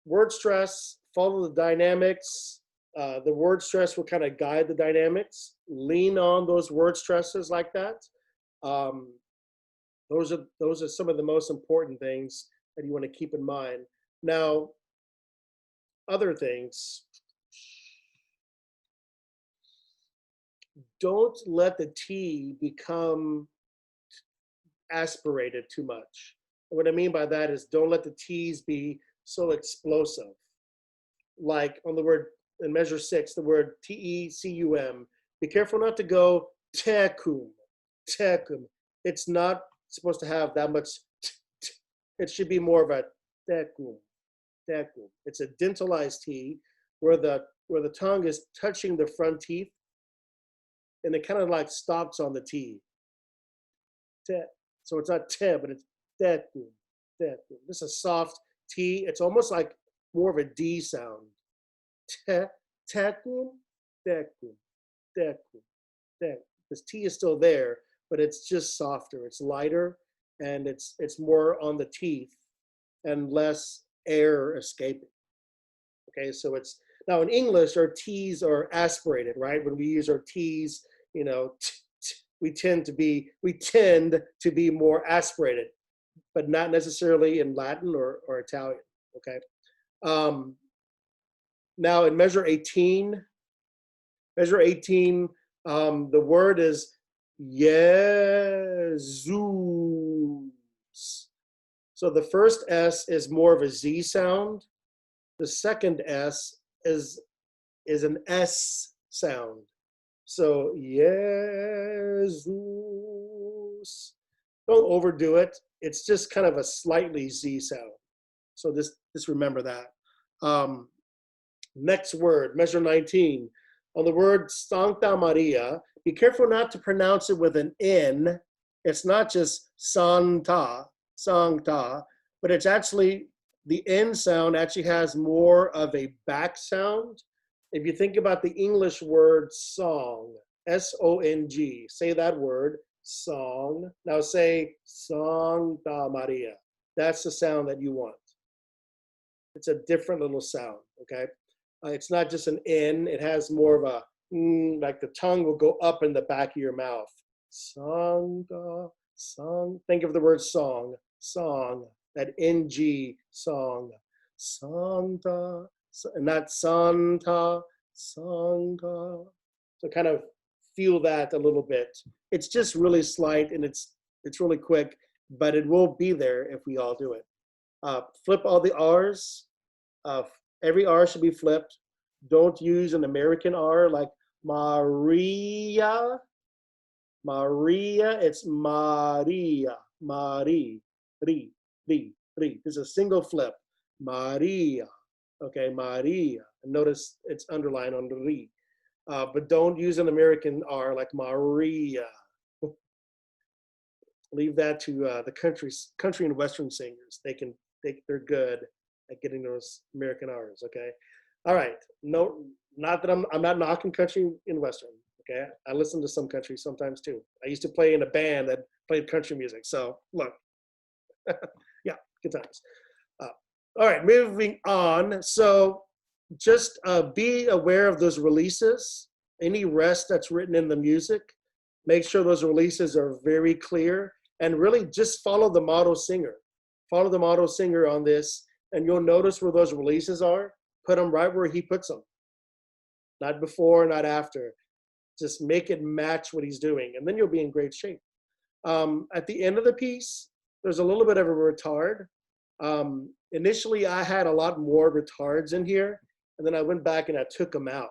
S1: word stress, follow the dynamics. The word stress will kind of guide the dynamics. Lean on those word stresses like that. Those are some of the most important things that you want to keep in mind. Now, other things, don't let the T become aspirated too much. And what I mean by that is don't let the T's be so explosive. Like on the word, in measure 6, the word T-E-C-U-M. Be careful not to go tecum, tecum. It's not supposed to have that much it should be more of a tecum, tecum. It's a dentalized T where the tongue is touching the front teeth, and it kind of like stops on the T. So it's not te, but it's tecum, tecum. This is a soft T. It's almost like more of a D sound. Tecum, tecum, tecum, tecum. This T is still there, but it's just softer. It's lighter, and it's more on the teeth and less air escaping. Okay, so it's now in English our T's are aspirated, right? When we use our T's, you know, we tend to be more aspirated, but not necessarily in Latin or Italian. Okay. Now in measure 18, the word is Jesus. So the first S is more of a Z sound. The second S is an S sound. So Jesus. Don't overdo it. It's just kind of a slightly Z sound. So just remember that. Next word, measure 19. On the word Sancta Maria, be careful not to pronounce it with an N. It's not just Santa, Sancta, but it's actually, the N sound actually has more of a back sound. If you think about the English word song, S-O-N-G, say that word, song. Now say Sancta Maria. That's the sound that you want. It's a different little sound, okay? It's not just an N, it has more of a, like the tongue will go up in the back of your mouth. Song, song. Think of the word song, song, that NG, song. Santa, not Santa, Santa. So kind of feel that a little bit. It's just really slight and it's really quick, but it will be there if we all do it. Flip all the R's. Every R should be flipped. Don't use an American R like Maria. Maria, it's Maria. Marie, Ri. This is a single flip. Maria. Okay, Maria. And notice it's underlined on the Ri. But don't use an American R like Maria. Leave that to the country and Western singers. They're good at getting those American R's, okay? All right, no, not that I'm not knocking country and Western, okay? I listen to some country sometimes too. I used to play in a band that played country music, so look, yeah, good times. All right, moving on. So just be aware of those releases, any rest that's written in the music. Make sure those releases are very clear and really just follow the model singer. Follow the model singer on this and you'll notice where those releases are. Put them right where he puts them. Not before, not after. Just make it match what he's doing, and then you'll be in great shape. At the end of the piece, there's a little bit of a retard. Initially, I had a lot more retards in here, and then I went back and I took them out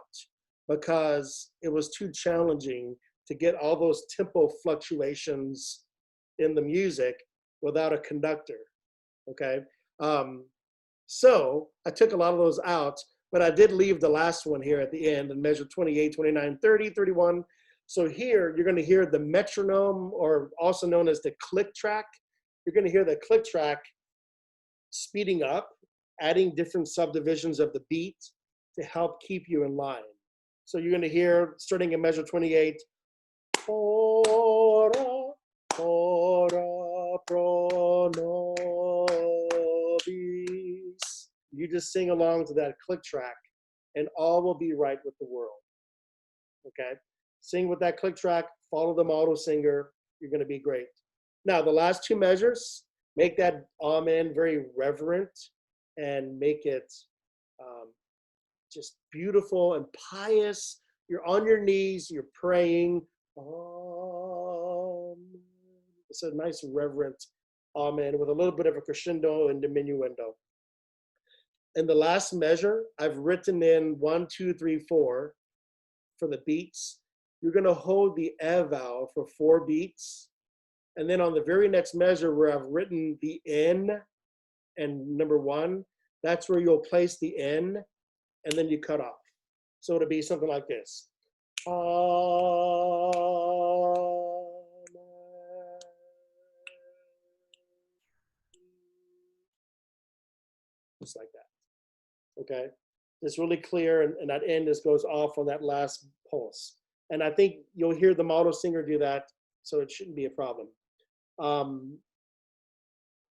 S1: because it was too challenging to get all those tempo fluctuations in the music without a conductor, okay? So I took a lot of those out, but I did leave the last one here at the end and measure 28, 29, 30, 31. So here you're gonna hear the metronome, or also known as the click track. You're gonna hear the click track speeding up, adding different subdivisions of the beat to help keep you in line. So you're gonna hear, starting in measure 28, ora, ora pro nobis. You just sing along to that click track and all will be right with the world, okay? Sing with that click track, follow the model singer, you're gonna be great. Now, the last two measures, make that amen very reverent and make it just beautiful and pious. You're on your knees, you're praying. It's a nice reverent amen with a little bit of a crescendo and diminuendo. In the last measure, I've written in 1, 2, 3, 4 for the beats. You're gonna hold the E vowel for 4 beats. And then on the very next measure where I've written the N and number 1, that's where you'll place the N and then you cut off. So it'll be something like this. Just like that, okay? It's really clear, and that N just goes off on that last pulse. And I think you'll hear the model singer do that, so it shouldn't be a problem.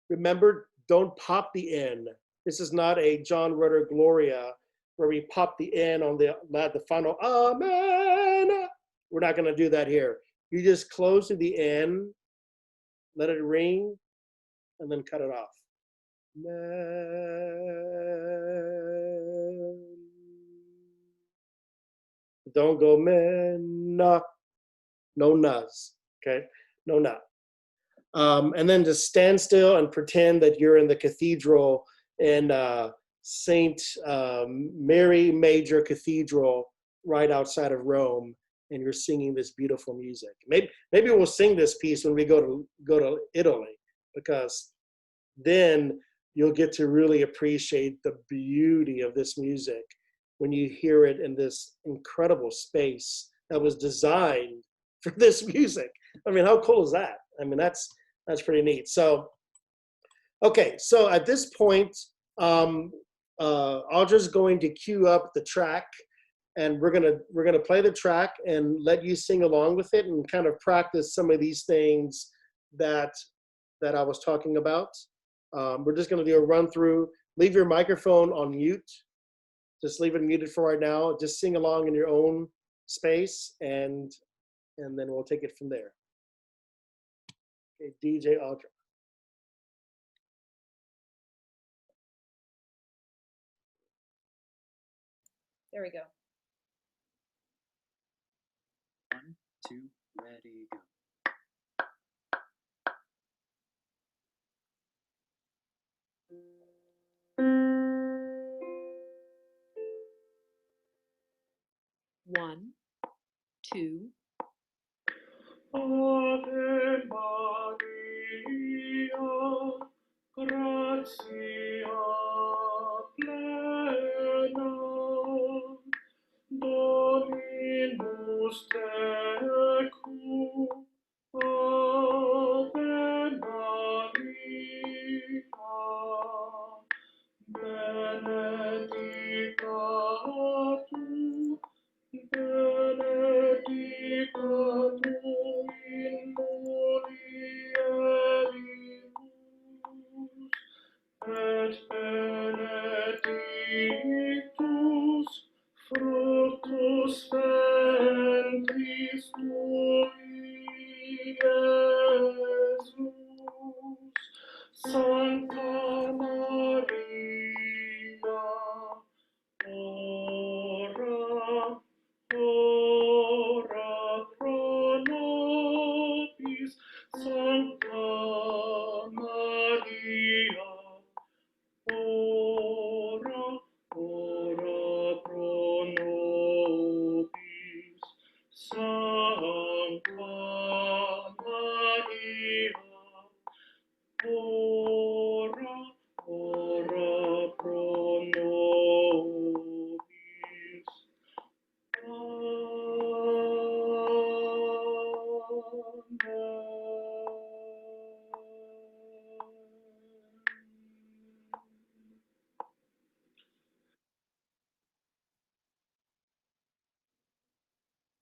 S1: Remember, don't pop the N. This is not a John Rutter Gloria where we pop the N on the final amen. We're not gonna do that here. You just close to the N, let it ring, and then cut it off. Don't go man, no nas, okay? No na. And then just stand still and pretend that you're in the cathedral in Saint Mary Major Cathedral right outside of Rome, and you're singing this beautiful music. Maybe we'll sing this piece when we go to Italy, because then you'll get to really appreciate the beauty of this music when you hear it in this incredible space that was designed for this music. I mean, how cool is that? I mean, that's pretty neat. So, okay, so at this point, Audra's going to cue up the track, and we're gonna play the track and let you sing along with it and kind of practice some of these things that I was talking about. We're just gonna do a run through. Leave your microphone on mute. Just leave it muted for right now. Just sing along in your own space, and then we'll take it from there. Okay, DJ Audra.
S2: There we go.
S8: 1, 2, ready, go.
S5: One, two.
S9: Ave Maria, gratia plena, Dominus tecum, Ave Maria, benedicta tu, benedicta tu in mulieribus, et benedictus fructus ventris tui, Iesus. Santa Maria,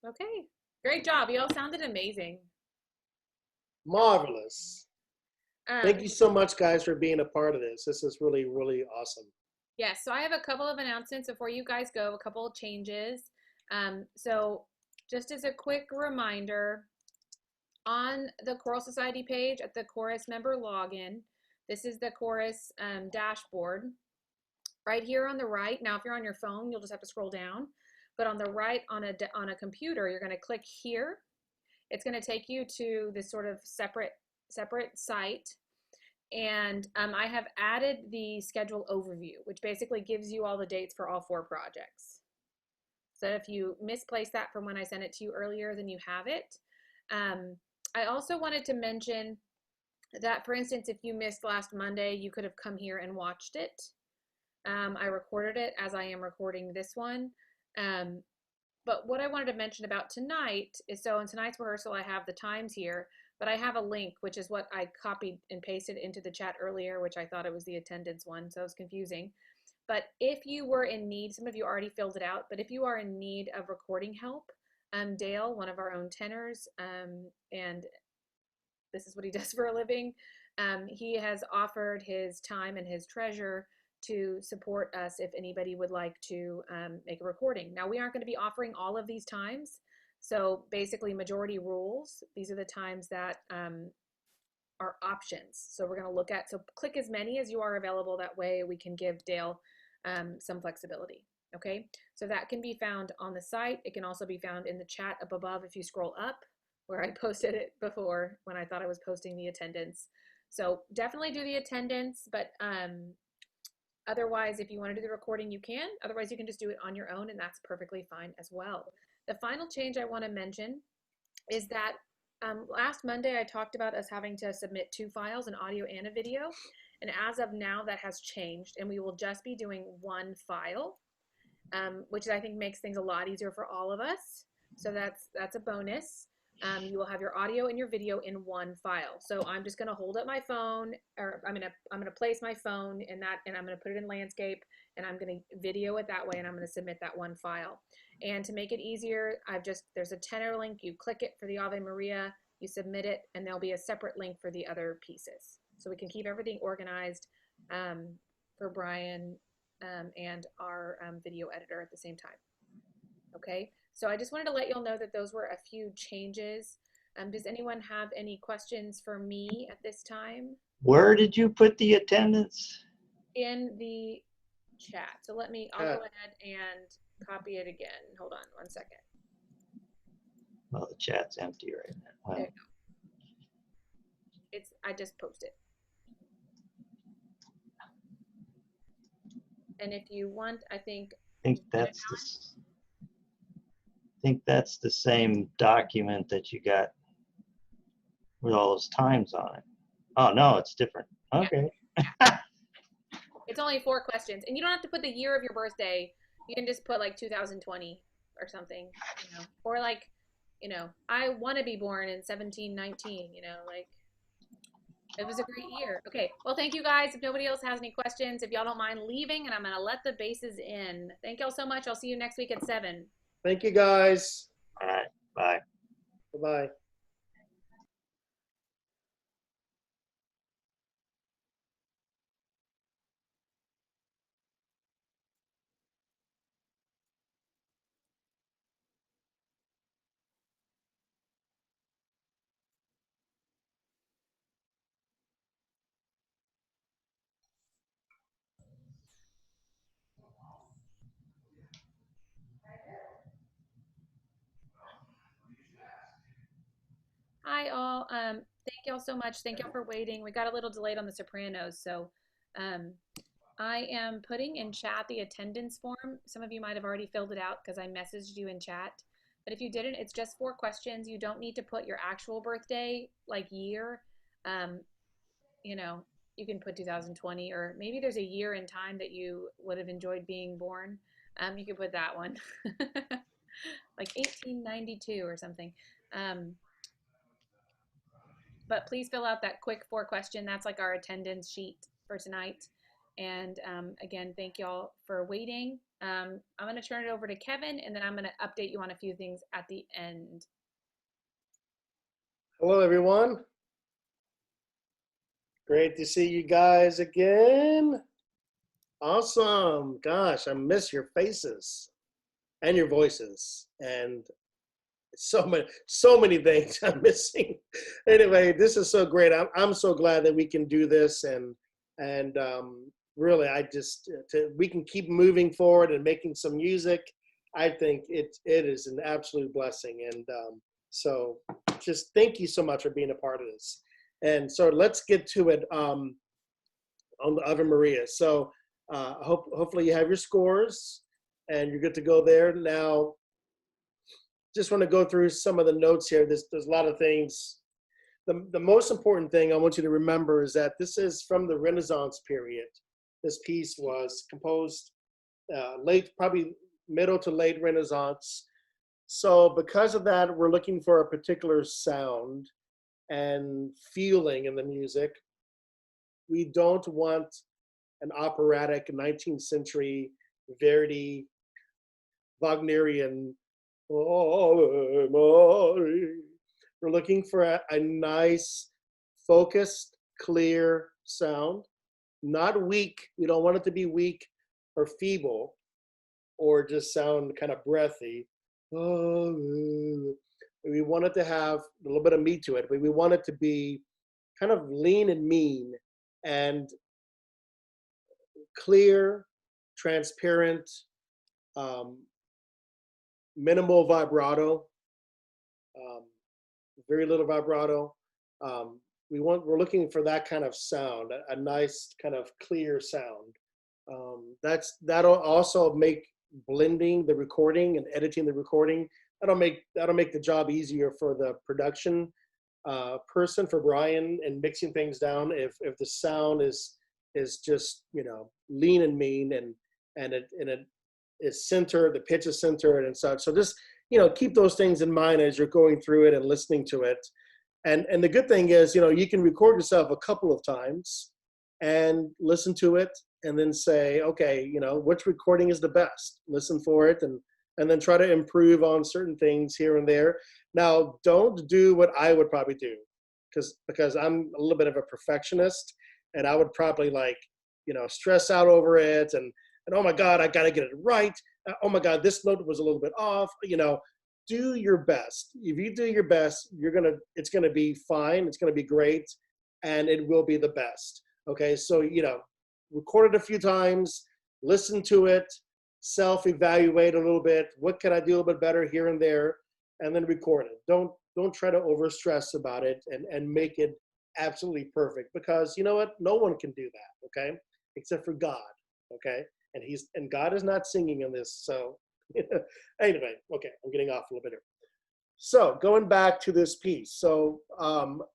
S2: Okay, great job. You all sounded amazing.
S1: Marvelous. Thank you so much, guys, for being a part of this. This is really, really awesome.
S2: Yes, so I have a couple of announcements before you guys go, a couple of changes. So just as a quick reminder, on the Choral Society page at the Chorus member login, this is the Chorus dashboard. Right here on the right, now if you're on your phone, you'll just have to scroll down, but on the right on a computer, you're going to click here. It's going to take you to this sort of separate site. And I have added the schedule overview, which basically gives you all the dates for all 4 projects. So if you misplaced that from when I sent it to you earlier, then you have it. I also wanted to mention that, for instance, if you missed last Monday, you could have come here and watched it. I recorded it as I am recording this one. But what I wanted to mention about tonight is, so in tonight's rehearsal, I have the times here, but I have a link, which is what I copied and pasted into the chat earlier, which I thought it was the attendance one, so it was confusing. But if you were in need, some of you already filled it out, but if you are in need of recording help, Dale, one of our own tenors, and this is what he does for a living, he has offered his time and his treasure to support us if anybody would like to make a recording. Now, we aren't going to be offering all of these times. So basically, majority rules, these are the times that are options. So we're going to look at, so click as many as you are available. That way we can give Dale some flexibility. Okay, so that can be found on the site. It can also be found in the chat up above if you scroll up, where I posted it before when I thought I was posting the attendance. So definitely do the attendance, but otherwise, if you want to do the recording, you can. Otherwise, you can just do it on your own, and that's perfectly fine as well. The final change I want to mention is that last Monday, I talked about us having to submit 2 files, an audio and a video. And as of now, that has changed, and we will just be doing 1 file, which I think makes things a lot easier for all of us. So that's a bonus. You will have your audio and your video in 1 file. So I'm just going to hold up my phone, or I'm going to place my phone in that, and I'm going to put it in landscape, and I'm going to video it that way, and I'm going to submit that 1 file. And to make it easier, there's a tenor link. You click it for the Ave Maria, you submit it, and there'll be a separate link for the other pieces. So we can keep everything organized for Brian and our video editor at the same time. Okay, so I just wanted to let y'all know that those were a few changes. Does anyone have any questions for me at this time?
S10: Where did you put the attendance?
S2: In the chat. So I'll go ahead and copy it again. Hold on 1 second.
S10: Oh, the chat's empty right now.
S2: There you go. I just posted. And if you want, I think
S10: that's the same document that you got with all those times on it. Oh no, it's different. Okay.
S2: Yeah. It's only 4 questions, and you don't have to put the year of your birthday. You can just put like 2020 or something, or like, I want to be born in 1719. Like, it was a great year. Okay, well, thank you guys. If nobody else has any questions, if y'all don't mind leaving, and I'm gonna let the basses in. Thank y'all so much. I'll see you next week at 7.
S1: Thank you, guys.
S10: All right. Bye.
S1: Bye-bye.
S2: Hi, all. Thank y'all so much. Thank y'all for waiting. We got a little delayed on the sopranos, so I am putting in chat the attendance form. Some of you might have already filled it out because I messaged you in chat. But if you didn't, it's just 4 questions. You don't need to put your actual birthday, like year. You can put 2020, or maybe there's a year in time that you would have enjoyed being born. You could put that one, like 1892 or something. But please fill out that quick 4 question. That's like our attendance sheet for tonight. And again, thank y'all for waiting. I'm going to turn it over to Kevin, and then I'm going to update you on a few things at the end.
S1: Hello, everyone. Great to see you guys again. Awesome. Gosh, I miss your faces and your voices and so many things I'm missing. Anyway, this is so great. I'm so glad that we can do this, and really, we can keep moving forward and making some music. I think it is an absolute blessing, and so just thank you so much for being a part of this. And so let's get to it on the Ave Maria. So hopefully you have your scores and you're good to go there. Now, just want to go through some of the notes here. There's a lot of things. The most important thing I want you to remember is that this is from the Renaissance period. This piece was composed late, probably middle to late Renaissance. So because of that, we're looking for a particular sound and feeling in the music. We don't want an operatic 19th century Verdi Wagnerian. We're looking for a nice, focused, clear sound, not weak. We don't want it to be weak or feeble or just sound kind of breathy. We want it to have a little bit of meat to it, but we want it to be kind of lean and mean and clear, transparent, minimal vibrato, very little vibrato. We're looking for that kind of sound, a nice kind of clear sound. That'll also make blending the recording and editing the recording. That'll make the job easier for the production person, for Brian, and mixing things down. If the sound is just lean and mean and it is centered, the pitch is centered and such. So just keep those things in mind as you're going through it and listening to it. And the good thing is you can record yourself a couple of times and listen to it and then say, okay, which recording is the best? Listen for it and then try to improve on certain things here and there. Now, don't do what I would probably do because I'm a little bit of a perfectionist, and I would probably stress out over it and oh my God, I got to get it right. Oh my God, this note was a little bit off. Do your best. If you do your best, it's gonna be fine. It's gonna be great, and it will be the best. Okay, so record it a few times, listen to it, self-evaluate a little bit. What can I do a little bit better here and there, and then record it. Don't try to overstress about it and make it absolutely perfect, because you know what? No one can do that. Okay, except for God. Okay. And God is not singing in this. So anyway, okay, I'm getting off a little bit here. So going back to this piece. So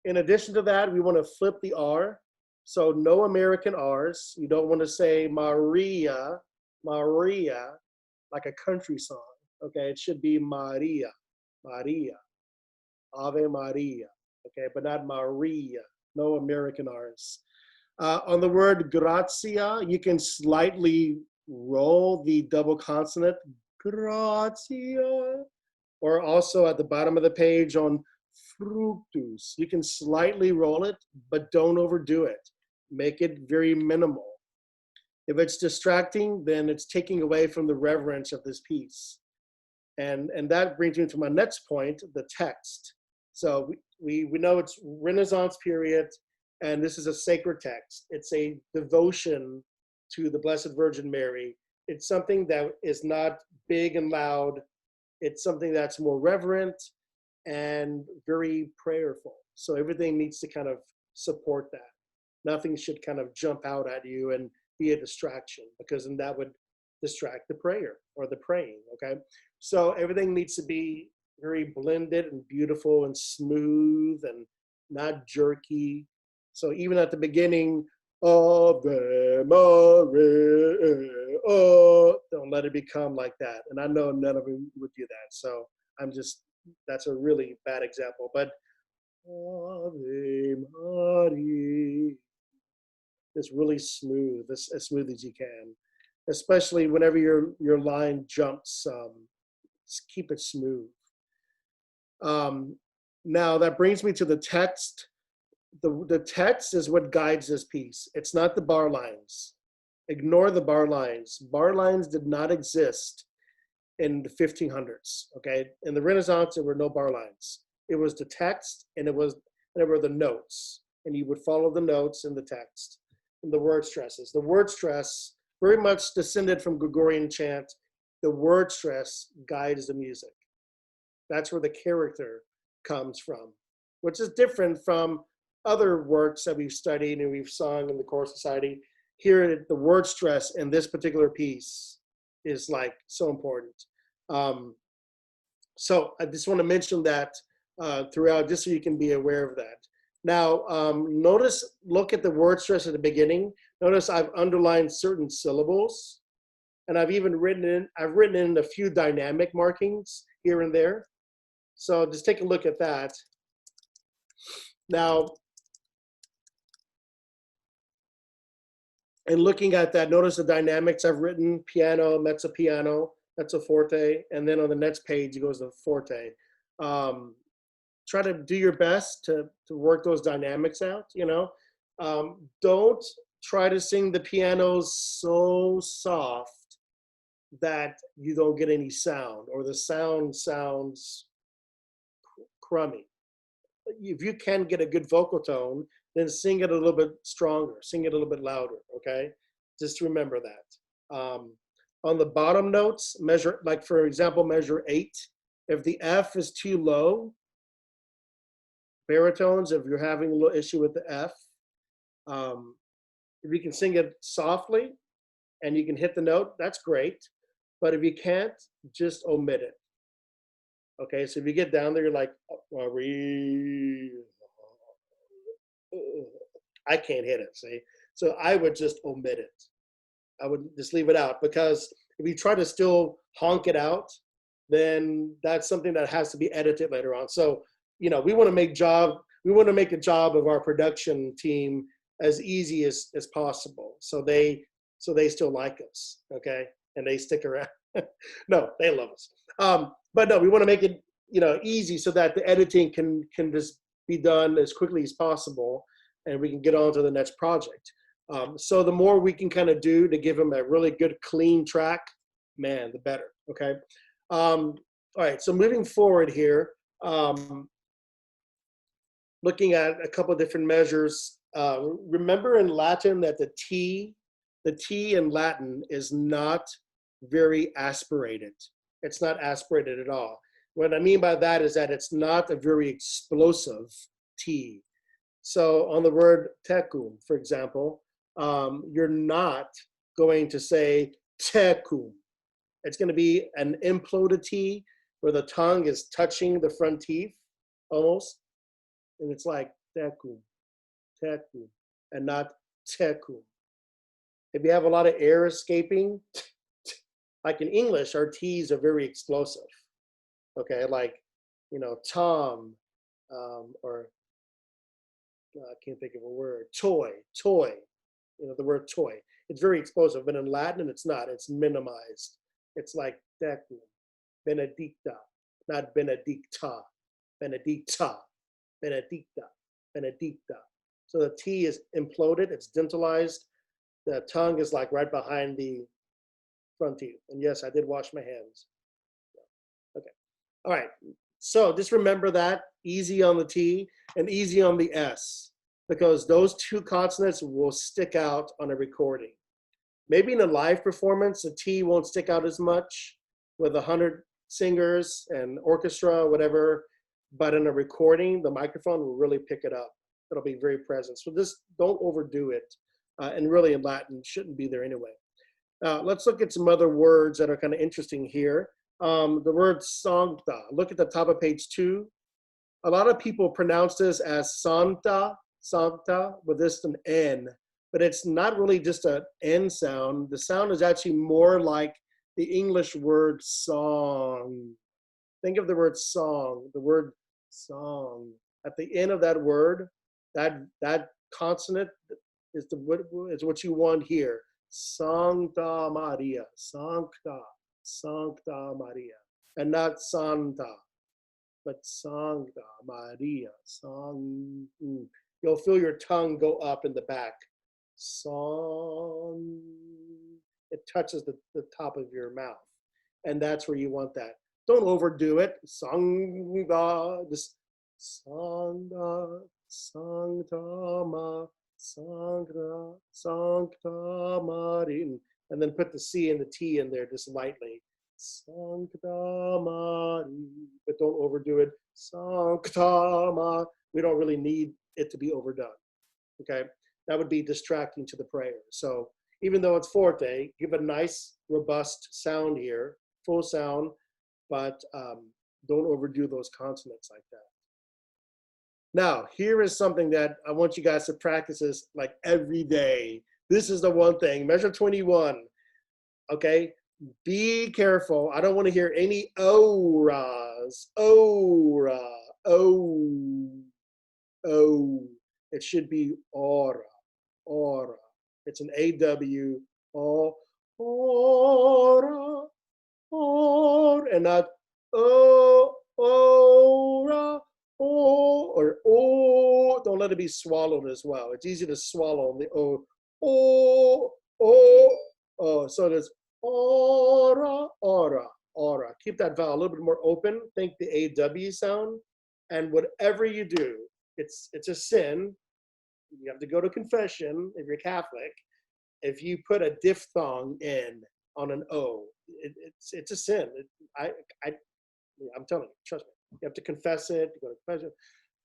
S1: in addition to that, we want to flip the R. So no American R's. You don't want to say Maria, like a country song. Okay, it should be Maria, Ave Maria. Okay, but not Maria. No American R's. On the word grazia, you can slightly roll the double consonant, grazia, or also at the bottom of the page on fructus. You can slightly roll it, but don't overdo it. Make it very minimal. If it's distracting, then it's taking away from the reverence of this piece. And that brings me to my next point, the text. So we know it's Renaissance period, and this is a sacred text. It's a devotion to the Blessed Virgin Mary. It's something that is not big and loud. It's something that's more reverent and very prayerful. So everything needs to kind of support that. Nothing should kind of jump out at you and be a distraction, because then that would distract the prayer or the praying, okay? So everything needs to be very blended and beautiful and smooth and not jerky. So even at the beginning, Ave Maria, oh, don't let it become like that. And I know none of them would do that. So that's a really bad example. But Ave Maria, this really smooth, as smooth as you can, especially whenever your line jumps. Just keep it smooth. Now that brings me to the text. The text is what guides this piece. It's not the bar lines. Ignore the bar lines. Bar lines did not exist in the 1500s, okay? In the Renaissance, there were no bar lines. It was the text, and there were the notes, and you would follow the notes in the text and the word stresses. The word stress very much descended from Gregorian chant. The word stress guides the music. That's where the character comes from, which is different from other works that we've studied and we've sung in the choral society. Here, the word stress in this particular piece is like so important. So I just want to mention that throughout, just so you can be aware of that. Now, look at the word stress at the beginning. Notice I've underlined certain syllables, and I've written in a few dynamic markings here and there. So just take a look at that. Now, and looking at that, notice the dynamics I've written: piano, mezzo piano, mezzo forte, and then on the next page it goes to forte. Try to do your best to work those dynamics out, you know. Don't try to sing the pianos so soft that you don't get any sound, or the sound sounds crummy. If you can get a good vocal tone, then sing it a little bit stronger, sing it a little bit louder, okay? Just remember that. On the bottom notes, measure, like for example, measure 8. If the F is too low, baritones, if you're having a little issue with the F, if you can sing it softly and you can hit the note, that's great. But if you can't, just omit it. Okay, so if you get down there, you're like, I can't hit it, see? So I would just omit it. I would just leave it out, because if you try to still honk it out, then that's something that has to be edited later on. So, you know, we want to make a job of our production team as easy as possible. So they still like us, okay? And they stick around. No, they love us. But no, we want to make it, you know, easy so that the editing can just be done as quickly as possible, and we can get on to the next project. So the more we can kind of do to give them a really good, clean track, man, the better, okay? All right, so moving forward here, looking at a couple of different measures. Remember in Latin that the T in Latin is not very aspirated. It's not aspirated at all. What I mean by that is that it's not a very explosive T. So on the word tecum, for example, you're not going to say tecum. It's going to be an imploded T where the tongue is touching the front teeth almost. And it's like tecum, tecum, and not tecum. If you have a lot of air escaping, like in English, our T's are very explosive. Okay, like, you know, Tom, or I can't think of a word, toy, you know, the word toy. It's very explosive, but in Latin, it's not. It's minimized. It's like tecum, benedicta, not benedicta, benedicta, benedicta, benedicta. So the T is imploded, it's dentalized. The tongue is like right behind the front teeth. And yes, I did wash my hands. Okay, all right. So just remember that, easy on the T and easy on the S, because those two consonants will stick out on a recording. Maybe in a live performance, the T won't stick out as much with 100 singers and orchestra, whatever, but in a recording, the microphone will really pick it up. It'll be very present. So just don't overdo it. And really in Latin, shouldn't be there anyway. Let's look at some other words that are kind of interesting here. The word sancta, look at the top of page 2. A lot of people pronounce this as Santa, Sancta, with this an N, but it's not really just an N sound. The sound is actually more like the English word song. Think of the word song, the word song. At the end of that word, that consonant, is what you want here. Sancta Maria, Sancta, Sancta Maria, and not Santa, but Sancta Maria, You'll feel your tongue go up in the back. Song. It touches the top of your mouth, and that's where you want that. Don't overdo it. Sangha, just Sangha, Sancta, Sancta, Sancta Maria, and then put the C and the T in there just lightly. Sancta Maria, but don't overdo it. Sancta Maria. We don't really need it to be overdone. Okay, that would be distracting to the prayer. So even though it's forte, give a nice, robust sound here, full sound, but don't overdo those consonants like that. Now, here is something that I want you guys to practice this like every day. This is the one thing, measure 21, okay? Be careful. I don't want to hear any O-ras, O-ra, O, O. It should be aura, aura. It's an A-W, aura, aura, and not O, aura, O, or O. Don't let it be swallowed as well. It's easy to swallow the O, O. So there's aura, aura, aura. Keep that vowel a little bit more open. Think the A-W sound. And whatever you do, it's a sin. You have to go to confession if you're Catholic. If you put a diphthong in on an O, it's a sin. I'm telling you, trust me. You have to confess it. You go to confession.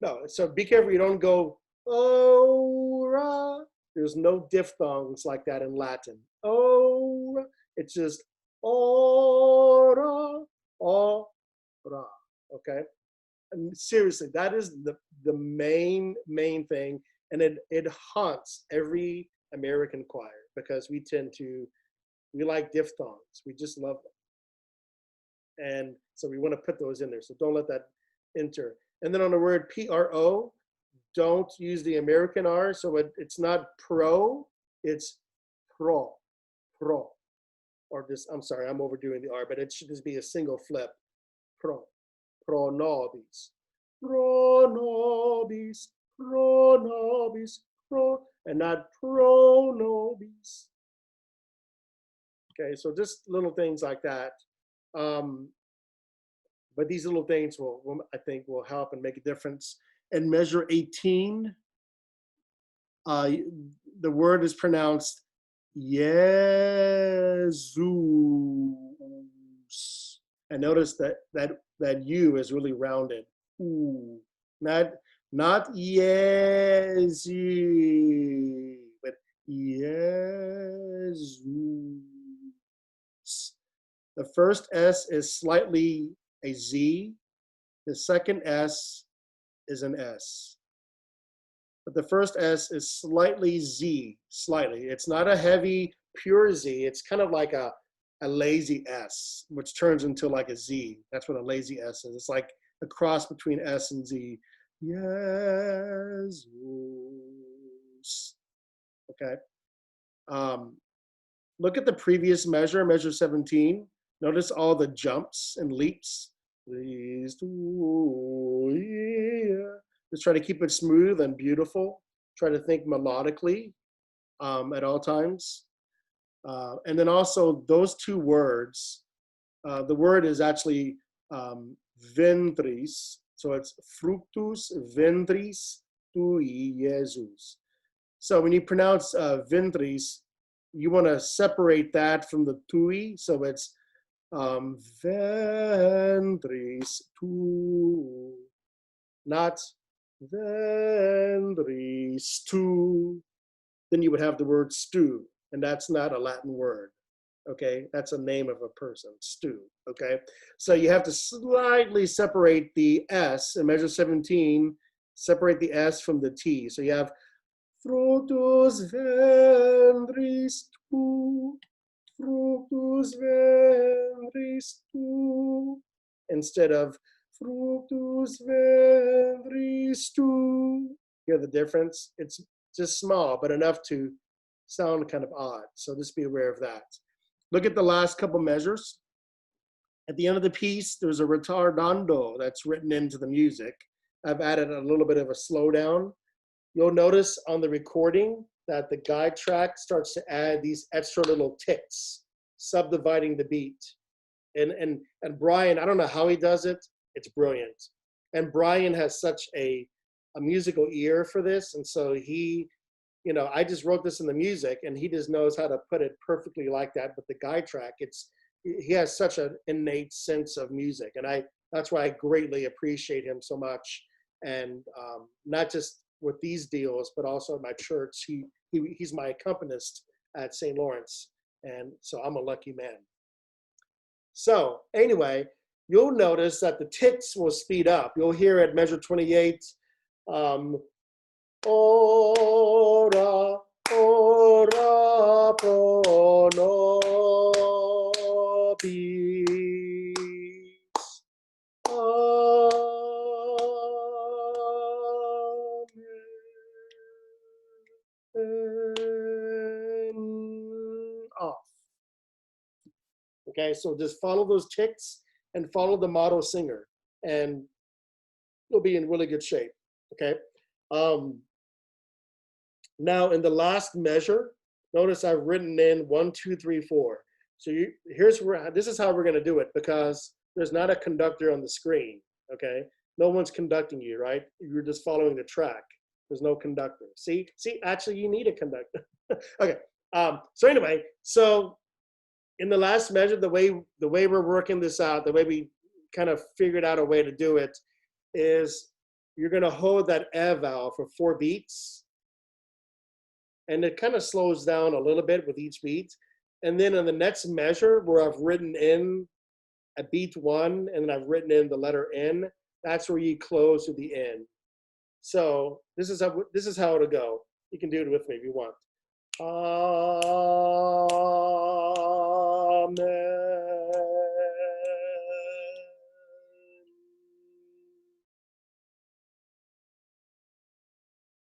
S1: No, so be careful. You don't go ora. There's no diphthongs like that in Latin. Ora. It's just ora, ora. Okay. And seriously, that is the main thing. And it haunts every American choir because we like diphthongs. We just love them. And so we want to put those in there. So don't let that enter. And then on the word P-R-O, don't use the American R. So it's not pro, it's pro. Or this, I'm sorry, I'm overdoing the R, but it should just be a single flip. Pro nobis, and not pro nobis. Okay, so just little things like that. But these little things I think will help and make a difference. And measure 18, the word is pronounced Jesus. And notice that U is really rounded. Ooh. Not Yezi, but Jesus. The first S is slightly a Z. The second S is an S. But the first S is slightly Z, slightly. It's not a heavy, pure Z. It's kind of like a lazy S, which turns into like a Z. That's what a lazy S is. It's like a cross between S and Z. Jesus. Okay. Look at the previous measure, measure 17. Notice all the jumps and leaps. Please do, yeah. Just try to keep it smooth and beautiful. Try to think melodically at all times. And then also those two words, the word is actually ventris. So it's fructus ventris tui Jesus. So when you pronounce ventris, you want to separate that from the tui. So it's ventris tu, not ventris tu. Then you would have the word stew, and that's not a Latin word. Okay, that's a name of a person, stew. Okay, so you have to slightly separate the S in measure 17, separate the S from the T. So you have fructus ventris tu, fructus ventris tu, instead of fructus ventris tu. Hear the difference? It's just small, but enough to sound kind of odd. So just be aware of that. Look at the last couple measures. At the end of the piece, there's a retardando that's written into the music. I've added a little bit of a slowdown. You'll notice on the recording that the guide track starts to add these extra little ticks, subdividing the beat. And Brian, I don't know how he does it. It's brilliant. And Brian has such a musical ear for this. And so he, you know, I just wrote this in the music and he just knows how to put it perfectly like that. But the guide track, he has such an innate sense of music. And that's why I greatly appreciate him so much. And not just with these deals, but also at my church. He's my accompanist at St. Lawrence. And so I'm a lucky man. So anyway, you'll notice that the ticks will speed up. You'll hear at measure 28, ora, ora, pro nobis. Amen. Off. Okay, so just follow those ticks and follow the model singer, and you'll be in really good shape. Okay. Now in the last measure, notice I've written in 1, 2, 3, 4. So this is how we're going to do it, because there's not a conductor on the screen. Okay, no one's conducting you, right? You're just following the track. There's no conductor. See, actually you need a conductor. Okay. So anyway, so in the last measure, the way we're working this out, the way we kind of figured out a way to do it is you're going to hold that E vowel for 4 beats. And it kind of slows down a little bit with each beat. And then in the next measure, where I've written in a beat 1 and then I've written in the letter N, that's where you close to the N. So this is how it'll go. You can do it with me if you want. Amen.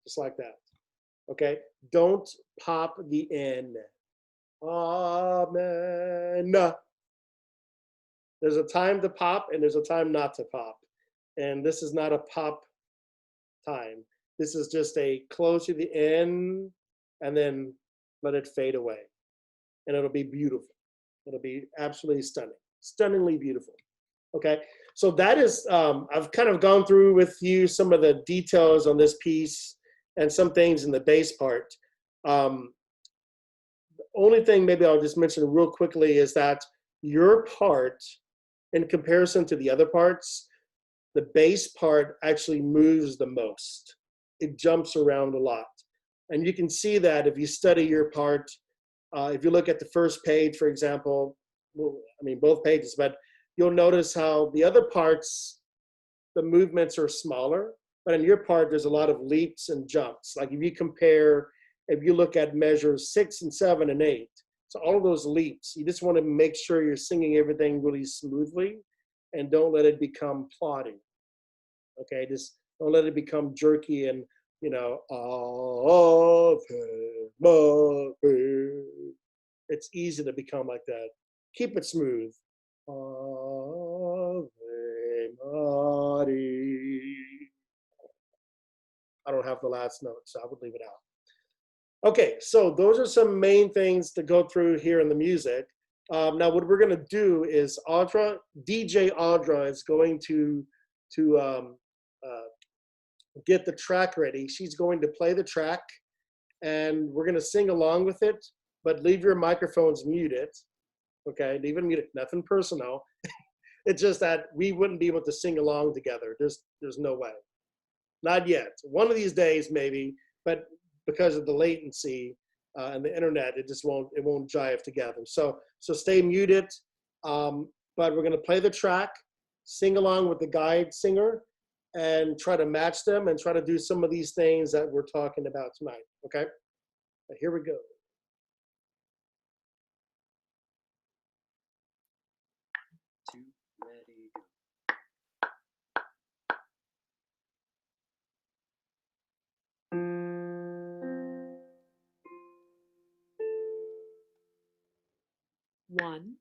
S1: Just like that. Okay? Don't pop the N. Amen. There's a time to pop and there's a time not to pop. And this is not a pop time. This is just a close to the N and then let it fade away. And it'll be beautiful. It'll be absolutely stunning. Stunningly beautiful. Okay, so that is, I've kind of gone through with you some of the details on this piece and some things in the bass part. The only thing maybe I'll just mention real quickly is that your part, in comparison to the other parts, the bass part actually moves the most. It jumps around a lot. And you can see that if you study your part. If you look at the first page, for example, well, I mean, both pages, but you'll notice how the other parts, the movements are smaller, but in your part, there's a lot of leaps and jumps. Like if you look at measures 6 and 7 and 8, so all of those leaps, you just want to make sure you're singing everything really smoothly and don't let it become plodding. Okay, just don't let it become jerky and, you know, it's easy to become like that. Keep it smooth. Ave Maria. I don't have the last note, so I would leave it out. Okay, so those are some main things to go through here in the music. Now what we're gonna do is DJ Audra is going to get the track ready. She's going to play the track and we're gonna sing along with it, but leave your microphones muted. Okay, leave it muted, nothing personal. It's just that we wouldn't be able to sing along together. There's no way. Not yet. One of these days maybe, but because of the latency and the internet, it won't jive together. So stay muted, but we're gonna play the track, sing along with the guide singer, and try to match them and try to do some of these things that we're talking about tonight, okay? But here we go.
S8: Two, ready, go.
S5: 1,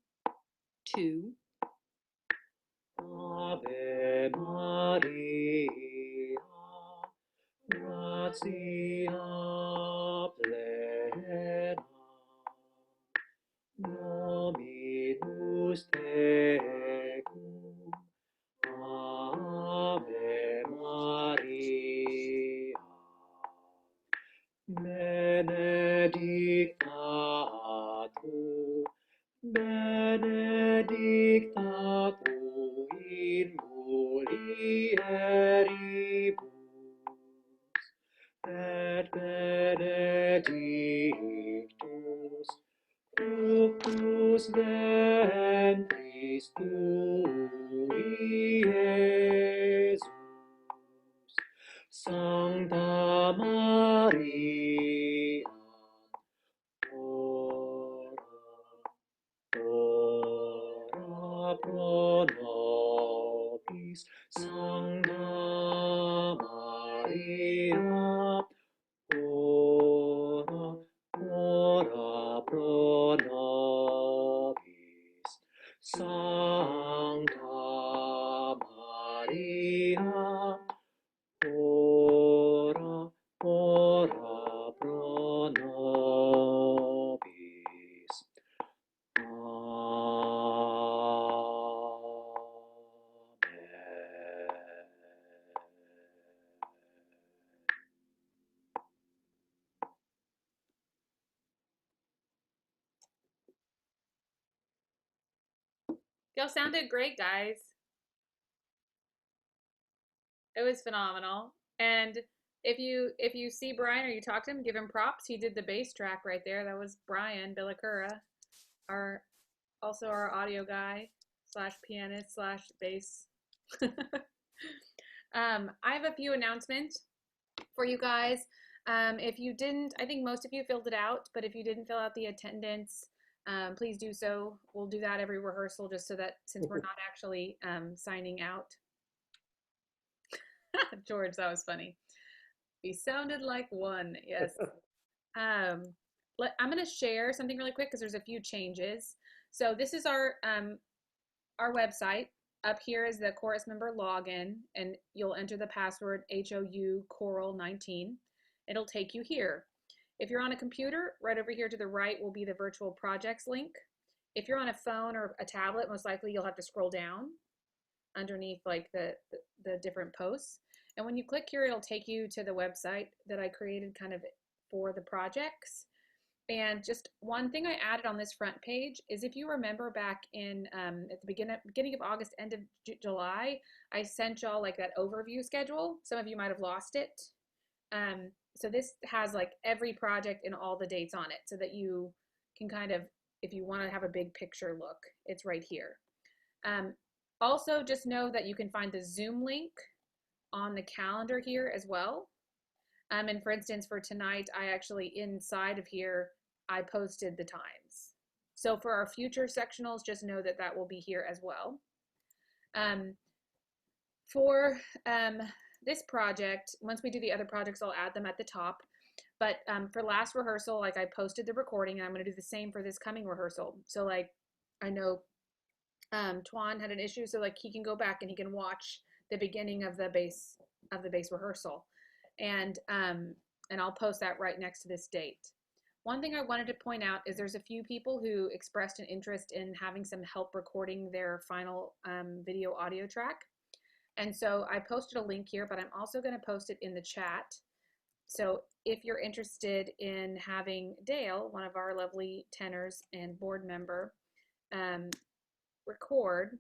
S5: 2,
S8: Ave Maria, gratia plena, Dominus tecum, Ave Maria, benedicta tu, benedicta tu in mulieribus, et benedictus fructus ventris tui, Iesus. Sancta Maria, ora pro nobis. Sancta Maria, ora pro nobis. Sancta Maria, ora pro nobis.
S2: Y'all sounded great, guys. It was phenomenal. And if you see Brian or you talk to him, give him props. He did the bass track right there. That was Brian Billacura, also our audio guy / pianist / bass. I have a few announcements for you guys. If you didn't, I think most of you filled it out, but if you didn't fill out the attendance, please do so. We'll do that every rehearsal just so that since we're not actually signing out. George, that was funny. We sounded like one. Yes. I'm going to share something really quick because there's a few changes. So this is our website. Up here is the chorus member login, and you'll enter the password HOU choral 19. It'll take you here. If you're on a computer, right over here to the right will be the virtual projects link. If you're on a phone or a tablet, most likely you'll have to scroll down underneath like the different posts. And when you click here, it'll take you to the website that I created kind of for the projects. And just one thing I added on this front page is if you remember back in at the beginning of August, end of July, I sent y'all like that overview schedule. Some of you might have lost it. So this has like every project and all the dates on it so that you can kind of, if you want to have a big picture look, it's right here. Also, just know that you can find the Zoom link on the calendar here as well. And for instance, for tonight, I actually, inside of here, I posted the times. So for our future sectionals, just know that that will be here as well. For this project, once we do the other projects, I'll add them at the top. But for last rehearsal, like I posted the recording, and I'm going to do the same for this coming rehearsal. So like I know Tuan had an issue, so like he can go back and he can watch the beginning of the bass rehearsal, and I'll post that right next to this date. One thing I wanted to point out is there's a few people who expressed an interest in having some help recording their final video audio track. And so I posted a link here, but I'm also going to post it in the chat. So if you're interested in having Dale, one of our lovely tenors and board member, record,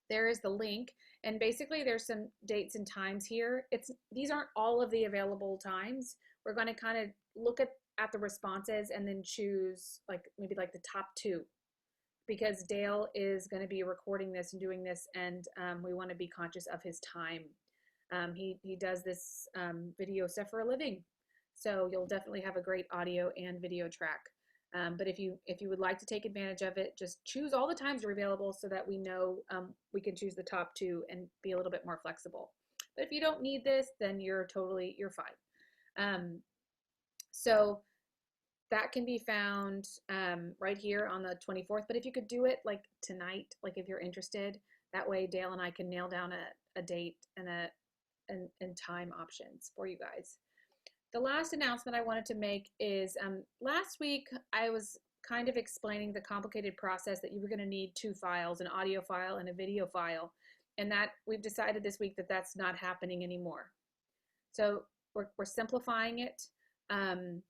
S2: there is the link. And basically there's some dates and times here. These aren't all of the available times. We're going to kind of look at the responses and then choose like maybe like the top 2, because Dale is going to be recording this and doing this, and we want to be conscious of his time. He does this video stuff for a living, so you'll definitely have a great audio and video track. But if you would like to take advantage of it, just choose all the times are available so that we know we can choose the top 2 and be a little bit more flexible. But if you don't need this, then you're fine. So that can be found right here on the 24th. But if you could do it like tonight, like if you're interested, that way Dale and I can nail down a date and time options for you guys. The last announcement I wanted to make is last week I was kind of explaining the complicated process that you were going to need 2 files, an audio file and a video file, and that we've decided this week that that's not happening anymore. So we're simplifying it, and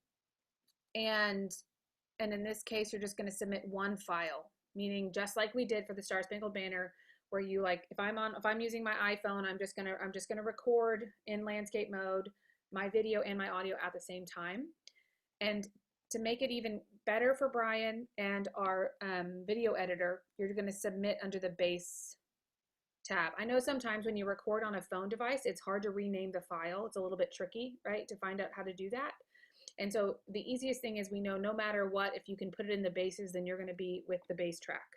S2: in this case, you're just going to submit 1 file, meaning just like we did for the Star Spangled Banner, where you like if I'm using my iPhone, I'm just gonna record in landscape mode my video and my audio at the same time. And to make it even better for Brian and our video editor, you're going to submit under the base tab. I know sometimes when you record on a phone device, it's hard to rename the file. It's a little bit tricky, right, to find out how to do that. And so the easiest thing is we know no matter what, if you can put it in the bases, then you're going to be with the base track.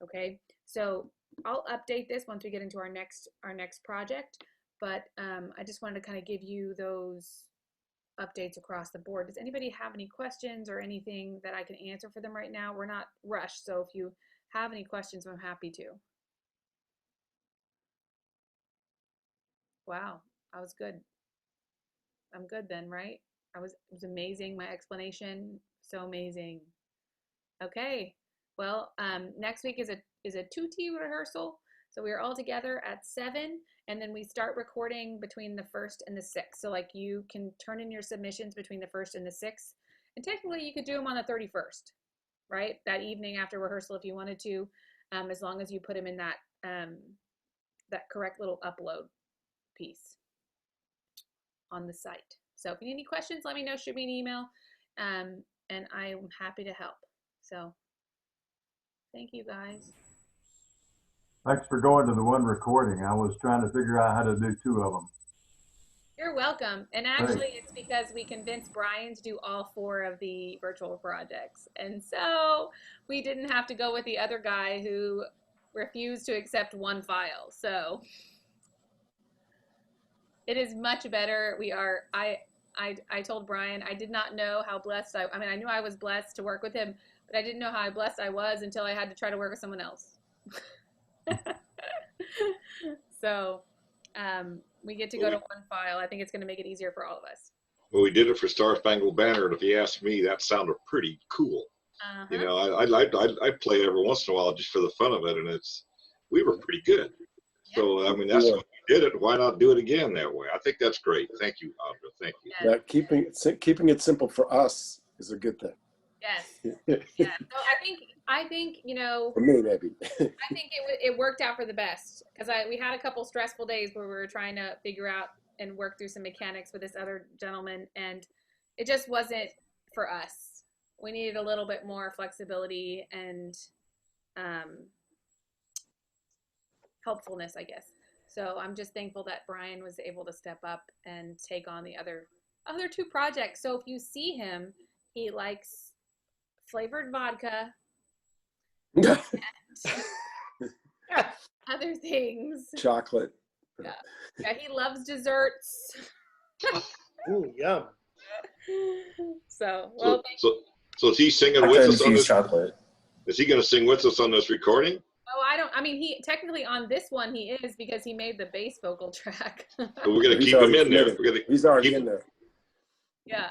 S2: Okay, so I'll update this once we get into our next project, but I just wanted to kind of give you those updates across the board. Does anybody have any questions or anything that I can answer for them right now? We're not rushed, so if you have any questions, I'm happy to. Wow, I was good. I'm good then, right? It was amazing. My explanation, so amazing. Okay, well, next week is a 2T rehearsal. So we are all together at 7, and then we start recording between the 1st and the 6th. So like you can turn in your submissions between the 1st and the 6th, and technically you could do them on the 31st, right? That evening after rehearsal if you wanted to, as long as you put them in that that correct little upload piece on the site. So if you need any questions, let me know, shoot me an email, and I'm happy to help. So thank you guys.
S11: Thanks for going to the one recording. I was trying to figure out how to do 2 of them.
S2: You're welcome. And actually, it's because we convinced Brian to do all 4 of the virtual projects. And so we didn't have to go with the other guy who refused to accept 1 file. So it is much better. I told Brian, I did not know how blessed I mean, I knew I was blessed to work with him, but I didn't know how blessed I was until I had to try to work with someone else. So we get to go to 1 file. I think it's going to make it easier for all of us.
S12: Well, we did it for Star Spangled Banner, and if you ask me, that sounded pretty cool. You know, I play every once in a while just for the fun of it, and we were pretty good. Yeah. So I mean, that's why we did it. Why not do it again that way? I think that's great. Thank you, Audra. Thank you.
S1: Yeah, keeping it simple for us is a good thing.
S2: Yes. Yeah. So I think you know.
S1: For me, maybe.
S2: I think it worked out for the best because we had a couple stressful days where we were trying to figure out and work through some mechanics with this other gentleman, and it just wasn't for us. We needed a little bit more flexibility and helpfulness, I guess. So I'm just thankful that Brian was able to step up and take on the other 2 projects. So if you see him, he likes flavored vodka and other things.
S1: Chocolate.
S2: Yeah, he loves desserts.
S1: Ooh, yum.
S2: So, well,
S12: so is he singing with us on this?
S13: Chocolate.
S12: Is he going to sing with us on this recording?
S2: Oh, I mean, he technically on this one he is because he made the bass vocal track.
S12: So we're going to keep him in there.
S1: He's already in there.
S2: Yeah,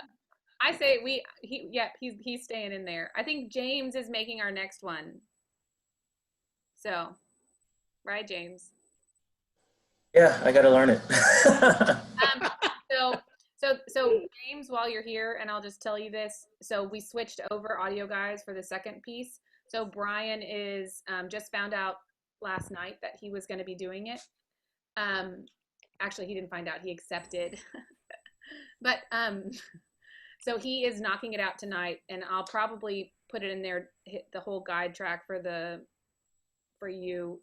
S2: I say he's staying in there. I think James is making our next one. So, right, James?
S13: Yeah, I got to learn it.
S2: So James, while you're here, and I'll just tell you this. So we switched over audio guys for the second piece. So Brian is just found out last night that he was going to be doing it. Actually, he didn't find out. He accepted. But so he is knocking it out tonight, and I'll probably put it in there, hit the whole guide track for you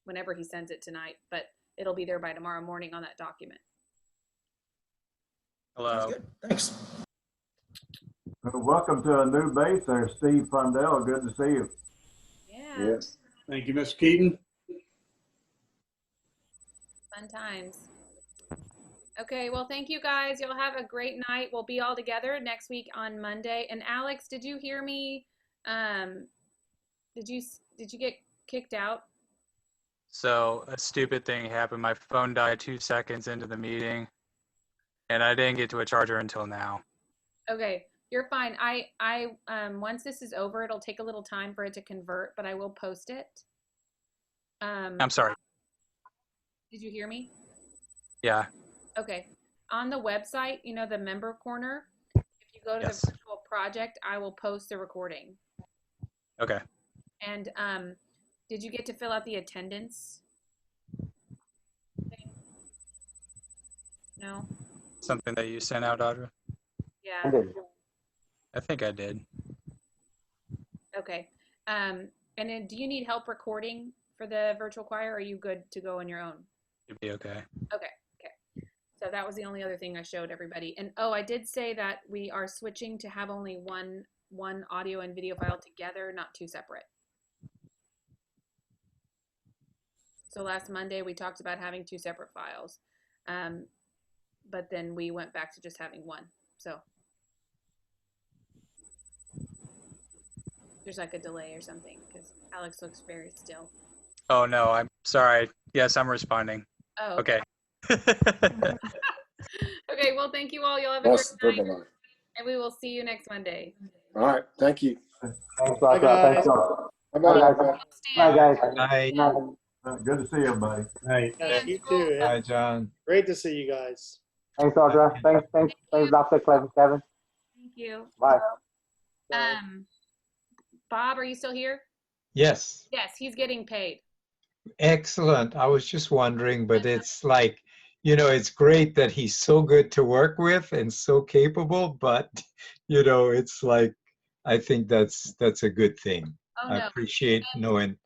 S2: whenever he sends it tonight. But it'll be there by tomorrow morning on that document.
S13: Hello. Thanks.
S11: Welcome to a new base there, Steve Fundell. Good to see you.
S2: Yeah.
S1: Yes.
S9: Thank you, Mr. Keaton.
S2: Fun times. Okay, well, thank you guys. You'll have a great night. We'll be all together next week on Monday. And Alex, did you hear me? Did you get kicked out?
S14: So a stupid thing happened. My phone died 2 seconds into the meeting, and I didn't get to a charger until now.
S2: Okay, you're fine. I once this is over, it'll take a little time for it to convert, but I will post it.
S14: I'm sorry.
S2: Did you hear me?
S14: Yeah.
S2: Okay. On the website, you know, the member corner, if you go to
S14: Yes.
S2: the virtual project, I will post the recording.
S14: Okay.
S2: And did you get to fill out the attendance thing? No?
S14: Something that you sent out, Audra?
S2: Yeah.
S14: I think I did.
S2: Okay. And then do you need help recording for the virtual choir, or are you good to go on your own?
S14: It'd be okay.
S2: Okay. So that was the only other thing I showed everybody. And oh, I did say that we are switching to have only one audio and video file together, not two separate. So last Monday we talked about having two separate files, but then we went back to just having one. So there's like a delay or something because Alex looks very still.
S14: Oh, no, I'm sorry. Yes, I'm responding.
S2: Oh,
S14: Okay.
S2: Okay, well, thank you all. You'll have a great night. And we will see you next Monday.
S9: All right. Thank you.
S11: Thanks,
S1: Bye, guys.
S11: Thanks, y'all.
S1: Bye-bye.
S11: Bye, guys.
S10: Night.
S11: Good to see everybody.
S1: Yeah, you too. Yeah.
S15: Hi, John.
S1: Great to see you guys.
S11: Thanks, Audra. Thanks, Dr. Kevin.
S2: Thank you.
S11: Bye.
S2: Bob, are you still here?
S15: Yes,
S2: Yes, he's getting paid.
S15: excellent. I was just wondering, but it's like, it's great that he's so good to work with and so capable, but, it's like, I think that's a good thing.
S2: Oh,
S15: I
S2: no.
S15: appreciate knowing.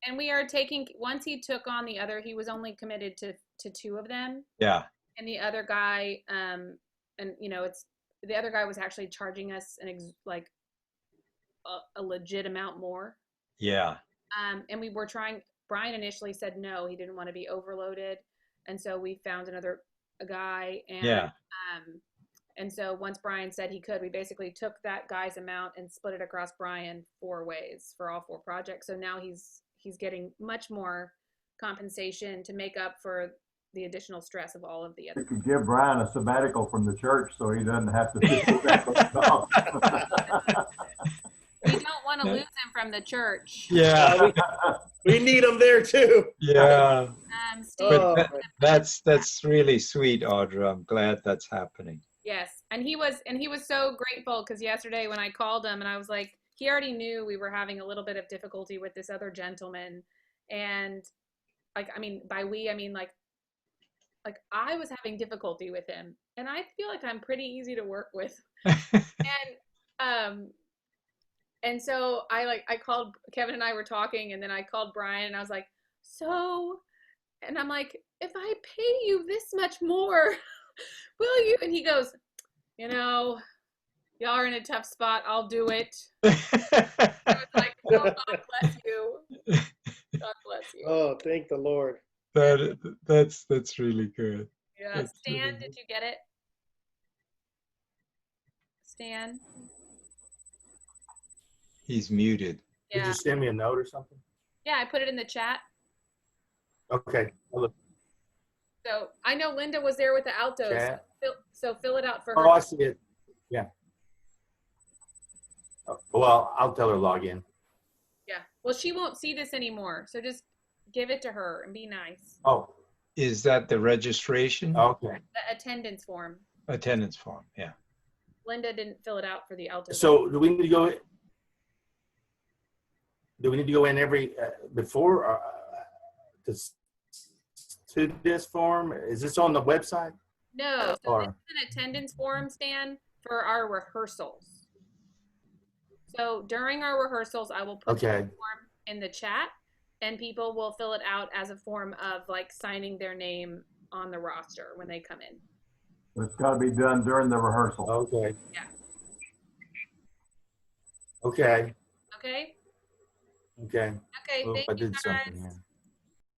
S2: And we are taking, once he took on the other, he was only committed to two of them.
S15: Yeah,
S2: And the other guy, the other guy was actually charging us a legit amount more.
S15: yeah.
S2: And we were trying, Brian initially said no, he didn't want to be overloaded. And so we found a guy. And,
S15: Yeah.
S2: And so once Brian said he could, we basically took that guy's amount and split it across Brian 4 ways for all 4 projects. So now he's getting much more compensation to make up for the additional stress of all of the other.
S11: You could give Brian a sabbatical from the church so he doesn't have to do that.
S2: We don't want to lose him from the church.
S15: Yeah.
S1: We need them there too.
S15: Yeah.
S2: Steve,
S15: But that's really sweet, Audra. I'm glad that's happening.
S2: yes, and he was so grateful because yesterday when I called him and I was like, he already knew we were having a little bit of difficulty with this other gentleman, and by we I mean like I was having difficulty with him, and I feel like I'm pretty easy to work with, and so I called Kevin and I were talking, and then I called Brian and I was like, and I'm like, if I pay you this much more, will you? And he goes, y'all are in a tough spot. I'll do it. I was like, oh, God bless you. God bless you.
S1: Oh, thank the Lord.
S15: That's really good.
S2: Yeah.
S15: That's
S2: Stan,
S15: really
S2: did you get it? Stan?
S15: He's muted.
S2: Yeah.
S16: Did you send me a note or something?
S2: Yeah, I put it in the chat.
S16: Okay. I'll look.
S2: So I know Linda was there with the altos.
S16: Chat.
S2: So fill it out for her.
S16: Oh, I see it. Yeah. Oh, well, I'll tell her to log in.
S2: Yeah. Well, she won't see this anymore. So just give it to her and be nice.
S16: Oh.
S15: Is that the registration?
S16: Okay.
S2: The attendance form.
S15: Attendance form, yeah.
S2: Linda didn't fill it out for the altos.
S16: So do we need to go? Do we need to go in every before to this form? Is this on the website?
S2: No, so
S16: Or-
S2: this is an attendance form, Stan, for our rehearsals. So during our rehearsals, I will put the
S16: Okay.
S2: form in the chat, and people will fill it out as a form of signing their name on the roster when they come in.
S11: It's got to be done during the rehearsal.
S16: Okay.
S2: Yeah.
S16: Okay.
S2: Okay?
S16: Okay.
S2: Okay,
S16: Oh,
S2: thank
S16: I
S2: you
S16: did
S2: guys.
S16: something here.